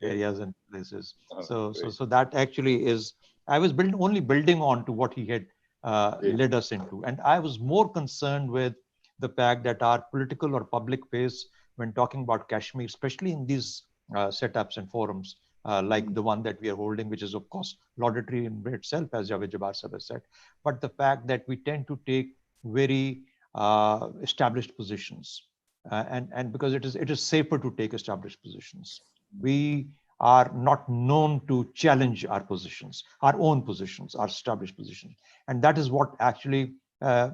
areas and places. So that actually is. I was only building on to what he had led us into. And I was more concerned with the fact that our political or public face when talking about Kashmir, especially in these setups and forums like the one that we are holding, which is of course laudatory in itself, as Javed Jabbar Sahab has said, but the fact that we tend to take very established positions and because it is safer to take established positions. We are not known to challenge our positions, our own positions, our established positions. And that is what actually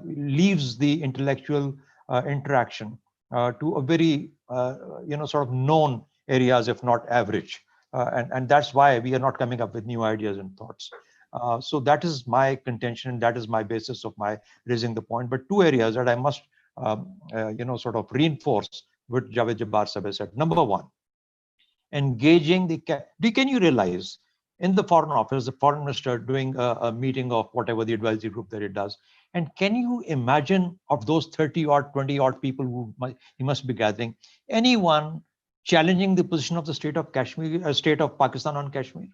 leaves the intellectual interaction to a very, sort of known areas, if not average. And that's why we are not coming up with new ideas and thoughts. So that is my contention. That is my basis of my raising the point. But two areas that I must, sort of reinforce what Javed Jabbar Sahib has said. Number one, engaging can you realize in the Foreign Office, the foreign minister doing a meeting of whatever the advisory group that it does, and can you imagine of those 30 or 20 odd people who he must be gathering, anyone challenging the position of the state of Kashmir, state of Pakistan on Kashmir,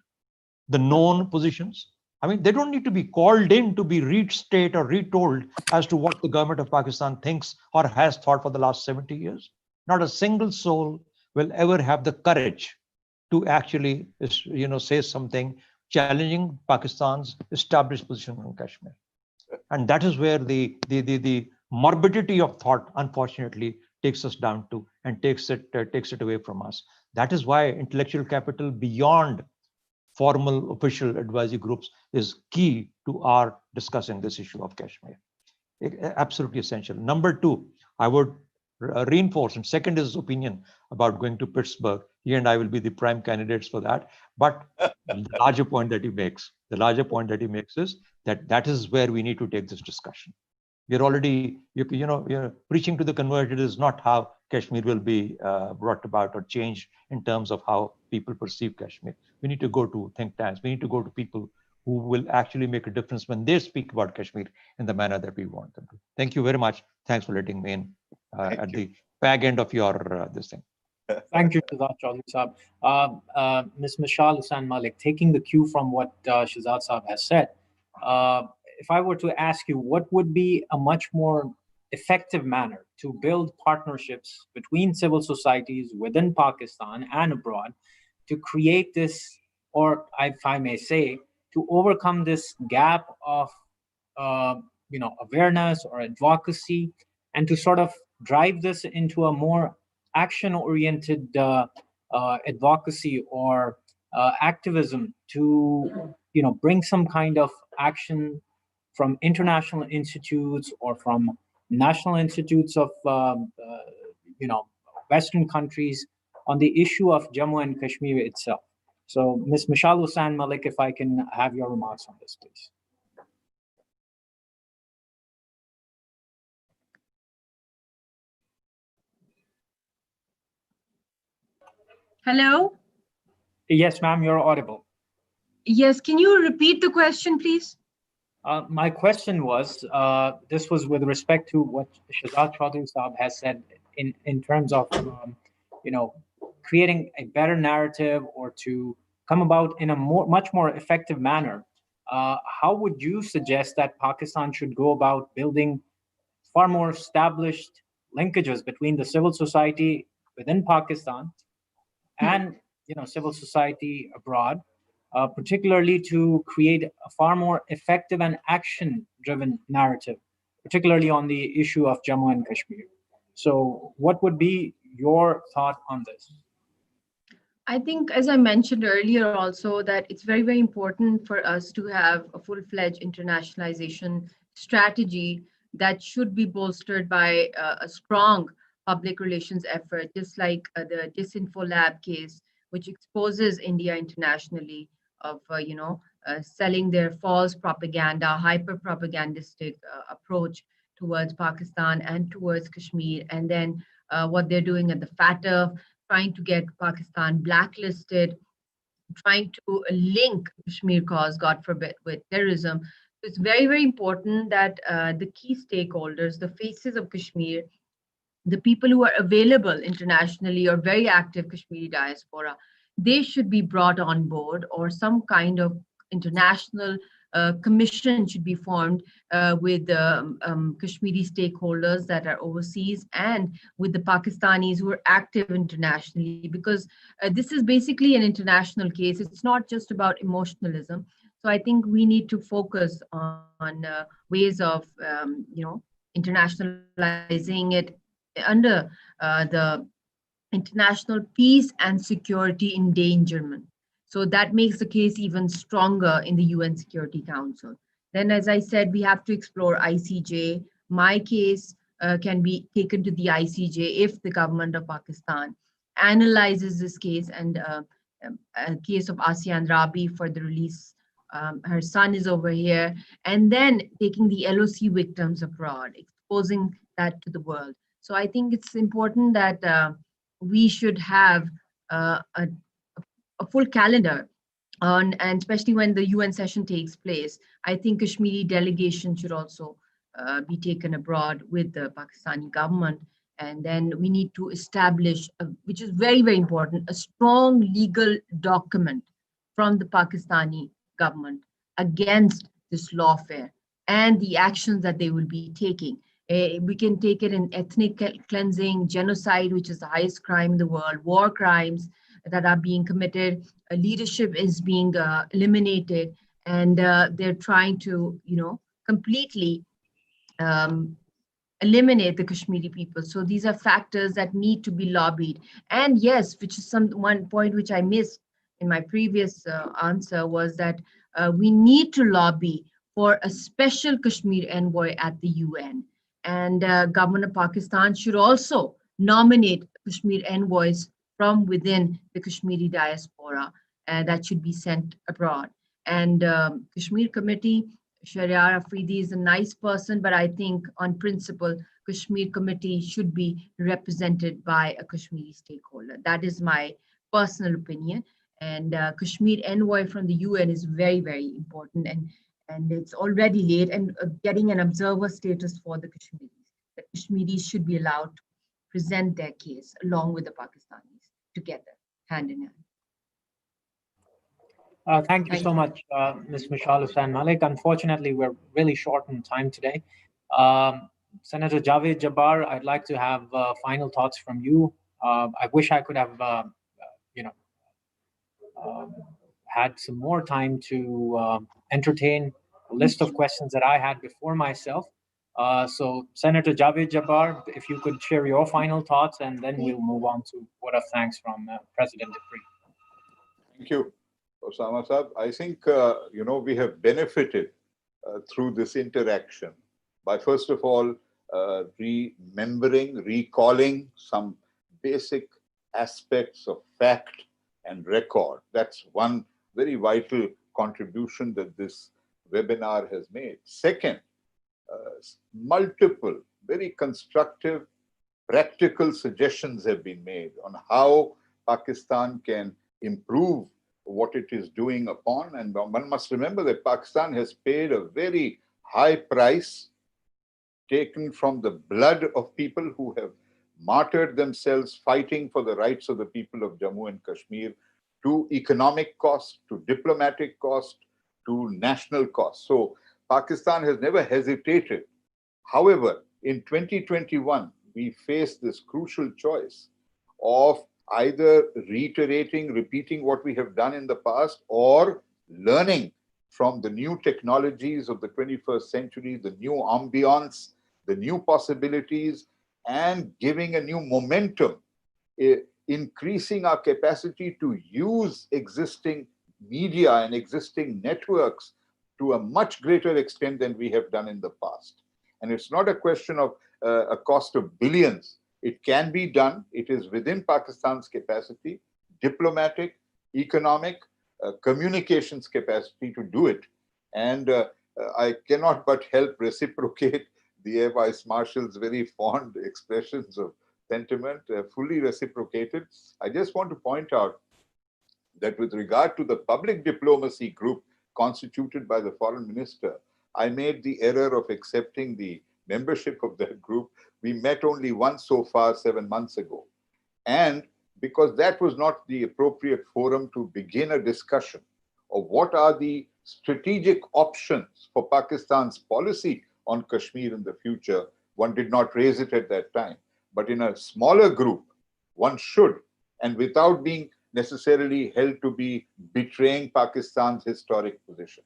the known positions? I mean, they don't need to be called in to be restate or retold as to what the government of Pakistan thinks or has thought for the last 70 years. Not a single soul will ever have the courage to actually, say something challenging Pakistan's established position on Kashmir. And that is where the morbidity of thought, unfortunately, takes us down to and takes it away from us. That is why intellectual capital beyond formal official advisory groups is key to our discussing this issue of Kashmir. Absolutely essential. Number two, I would reinforce, and second is his opinion about going to Pittsburgh. He and I will be the prime candidates for that. But the larger point that he makes is that is where we need to take this discussion. We're already, preaching to the converted is not how Kashmir will be brought about or changed in terms of how people perceive Kashmir. We need to go to think tanks. We need to go to people who will actually make a difference when they speak about Kashmir in the manner that we want them to. Thank you very much. Thanks for letting me in at the fag end of your this thing. Thank you, Shahzad Chaudhry Saab. Ms. Mishal Hussain Malik, taking the cue from what Shahzad Saab has said, if I were to ask you, what would be a much more effective manner to build partnerships between civil societies within Pakistan and abroad to create this, or if I may say, to overcome this gap of awareness or advocacy, and to sort of drive this into a more action-oriented advocacy or activism to bring some kind of action from international institutes or from national institutes of Western countries on the issue of Jammu and Kashmir itself. So, Ms. Mishal Hussain Malik, if I can have your remarks on this, please. Hello? Yes, ma'am, you're audible. Yes, can you repeat the question, please? My question was, this was with respect to what Shahzad Chaudhry Saab has said in terms of, creating a better narrative or to come about in a much more effective manner. How would you suggest that Pakistan should go about building far more established linkages between the civil society within Pakistan and civil society abroad, particularly to create a far more effective and action-driven narrative, particularly on the issue of Jammu and Kashmir? So, what would be your thought on this? I think, as I mentioned earlier, also that it's very, very important for us to have a full-fledged internationalization strategy that should be bolstered by a strong public relations effort, just like the Disinfo Lab case, which exposes India internationally of, selling their false propaganda, hyper-propagandistic approach towards Pakistan and towards Kashmir, and then what they're doing at the FATF, trying to get Pakistan blacklisted, trying to link Kashmir cause, God forbid, with terrorism. So it's very, very important that the key stakeholders, the faces of Kashmir, the people who are available internationally or very active Kashmiri diaspora, they should be brought on board, or some kind of international commission should be formed with Kashmiri stakeholders that are overseas and with the Pakistanis who are active internationally, because this is basically an international case. It's not just about emotionalism. So I think we need to focus on ways of, internationalizing it under the international peace and security endangerment. So that makes the case even stronger in the UN Security Council. Then, as I said, we have to explore ICJ. My case can be taken to the ICJ if the government of Pakistan analyzes this case and a case of Asian Rabi for the release her son is over here, and then taking the LOC victims abroad, exposing that to the world. So I think it's important that we should have a full calendar on, and especially when the UN session takes place. I think Kashmiri delegation should also be taken abroad with the Pakistani government. And then we need to establish, which is very, very important, a strong legal document from the Pakistani government against this lawfare and the actions that they will be taking. We can take it in ethnic cleansing, genocide, which is the highest crime in the world, war crimes that are being committed, leadership is being eliminated, and they're trying to, completely eliminate the Kashmiri people. So these are factors that need to be lobbied. And yes, which is one point which I missed in my previous answer, was that we need to lobby for a special Kashmir envoy at the UN. And government of Pakistan should also nominate Kashmir envoys from within the Kashmiri diaspora that should be sent abroad. And Kashmir Committee, Shahryar Afridi is a nice person, but I think on principle, Kashmir Committee should be represented by a Kashmiri stakeholder. That is my personal opinion. And Kashmir envoy from the UN is very, very important. And it's already late, and getting an observer status for the Kashmiris. The Kashmiris should be allowed to present their case along with the Pakistanis together, hand in hand. Thank you so much, Ms. Mishal Hussain Malik. Unfortunately, we're really short on time today. Senator Javed Jabbar, I'd like to have final thoughts from you. I wish I could have, had some more time to entertain a list of questions that I had before myself. So, Senator Javed Jabbar, if you could share your final thoughts, and then we'll move on to vote of thanks from President Dupree. Thank you, Osama Saab. I think, we have benefited through this interaction by, first of all, recalling some basic aspects of fact and record. That's one very vital contribution that this webinar has made. Second, multiple very constructive, practical suggestions have been made on how Pakistan can improve what it is doing upon. And one must remember that Pakistan has paid a very high price, taken from the blood of people who have martyred themselves fighting for the rights of the people of Jammu and Kashmir, to economic cost, to diplomatic cost, to national cost. So Pakistan has never hesitated. However, in 2021, we face this crucial choice of either repeating what we have done in the past, or learning from the new technologies of the 21st century, the new ambience, the new possibilities, and giving a new momentum, increasing our capacity to use existing media and existing networks to a much greater extent than we have done in the past. And it's not a question of a cost of billions. It can be done. It is within Pakistan's capacity, diplomatic, economic, communications capacity to do it. And I cannot but help reciprocate the Air Vice Marshal's very fond expressions of sentiment, fully reciprocated. I just want to point out that with regard to the public diplomacy group constituted by the foreign minister, I made the error of accepting the membership of that group. We met only once so far 7 months ago. And because that was not the appropriate forum to begin a discussion of what are the strategic options for Pakistan's policy on Kashmir in the future, one did not raise it at that time. But in a smaller group, one should, and without being necessarily held to be betraying Pakistan's historic position.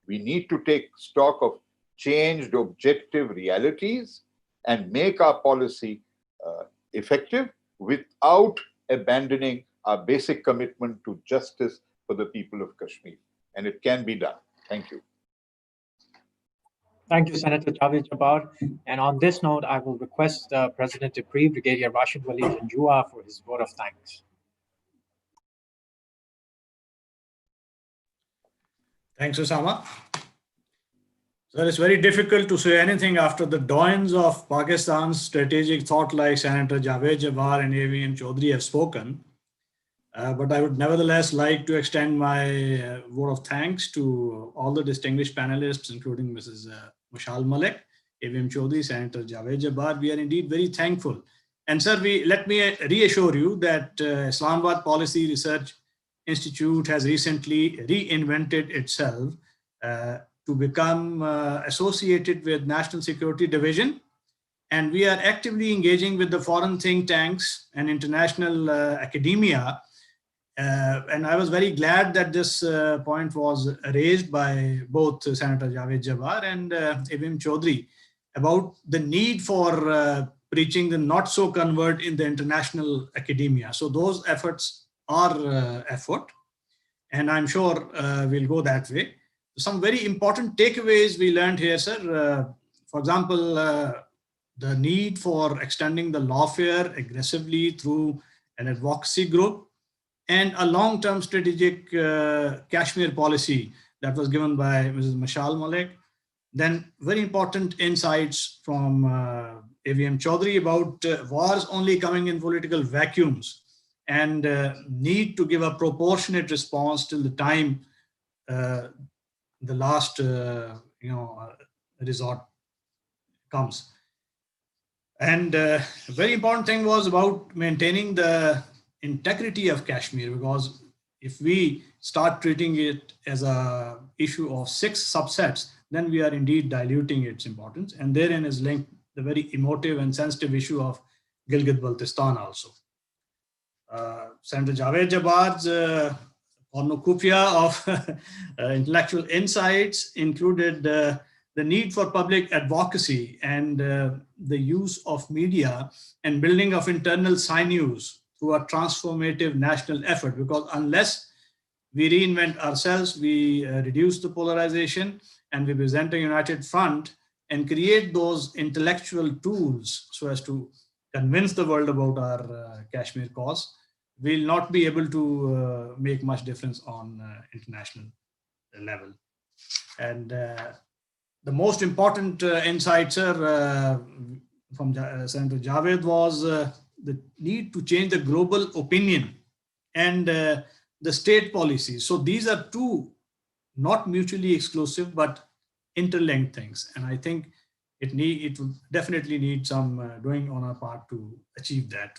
We need to take stock of changed objective realities and make our policy effective without abandoning our basic commitment to justice for the people of Kashmir. And it can be done. Thank you. Thank you, Senator Javed Jabbar. And on this note, I will request President Dupree, Brigadier Rashid Wali Janjua, for his vote of thanks. Thanks, Osama. So it's very difficult to say anything after the doyens of Pakistan's strategic thought like Senator Javed Jabbar and AVM Chaudhry have spoken. But I would nevertheless like to extend my vote of thanks to all the distinguished panelists, including Mrs. Mashal Malik, AVM Chaudhry, Senator Javed Jabbar. We are indeed very thankful. And sir, let me reassure you that Islamabad Policy Research Institute has recently reinvented itself to become associated with National Security Division. And we are actively engaging with the foreign think tanks and international academia. And I was very glad that this point was raised by both Senator Javed Jabbar and AVM Chaudhry about the need for preaching the not so convert in the international academia. So those efforts are afoot, and I'm sure we'll go that way. Some very important takeaways we learned here, sir. For example, the need for extending the lawfare aggressively through an advocacy group, and a long-term strategic Kashmir policy that was given by Mrs. Mashal Malik. Then very important insights from AVM Chaudhry about wars only coming in political vacuums and need to give a proportionate response till the time the last resort comes. And a very important thing was about maintaining the integrity of Kashmir, because if we start treating it as a issue of 6 subsets, then we are indeed diluting its importance. And therein is linked the very emotive and sensitive issue of Gilgit-Baltistan also. Senator Javed Jabbar's cornucopia of intellectual insights included the need for public advocacy and the use of media and building of internal sinews through a transformative national effort, because unless we reinvent ourselves, we reduce the polarization and we present a united front and create those intellectual tools so as to convince the world about our Kashmir cause, we'll not be able to make much difference on international level. And the most important insight, sir, from Senator Javed was the need to change the global opinion and the state policies. So these are two not mutually exclusive but interlinked things, and I think it will definitely need some doing on our part to achieve that.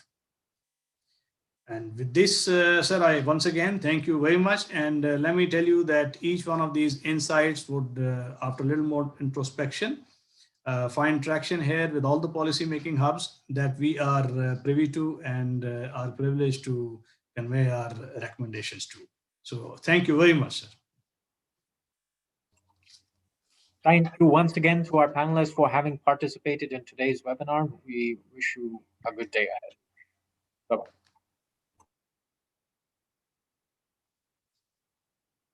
And with this, sir, I once again thank you very much, and let me tell you that each one of these insights would, after a little more introspection, find traction here with all the policy making hubs that we are privy to and are privileged to convey our recommendations to. So thank you very much, sir. Thank you once again to our panelists for having participated in today's webinar. We wish you a good day ahead. Bye-bye.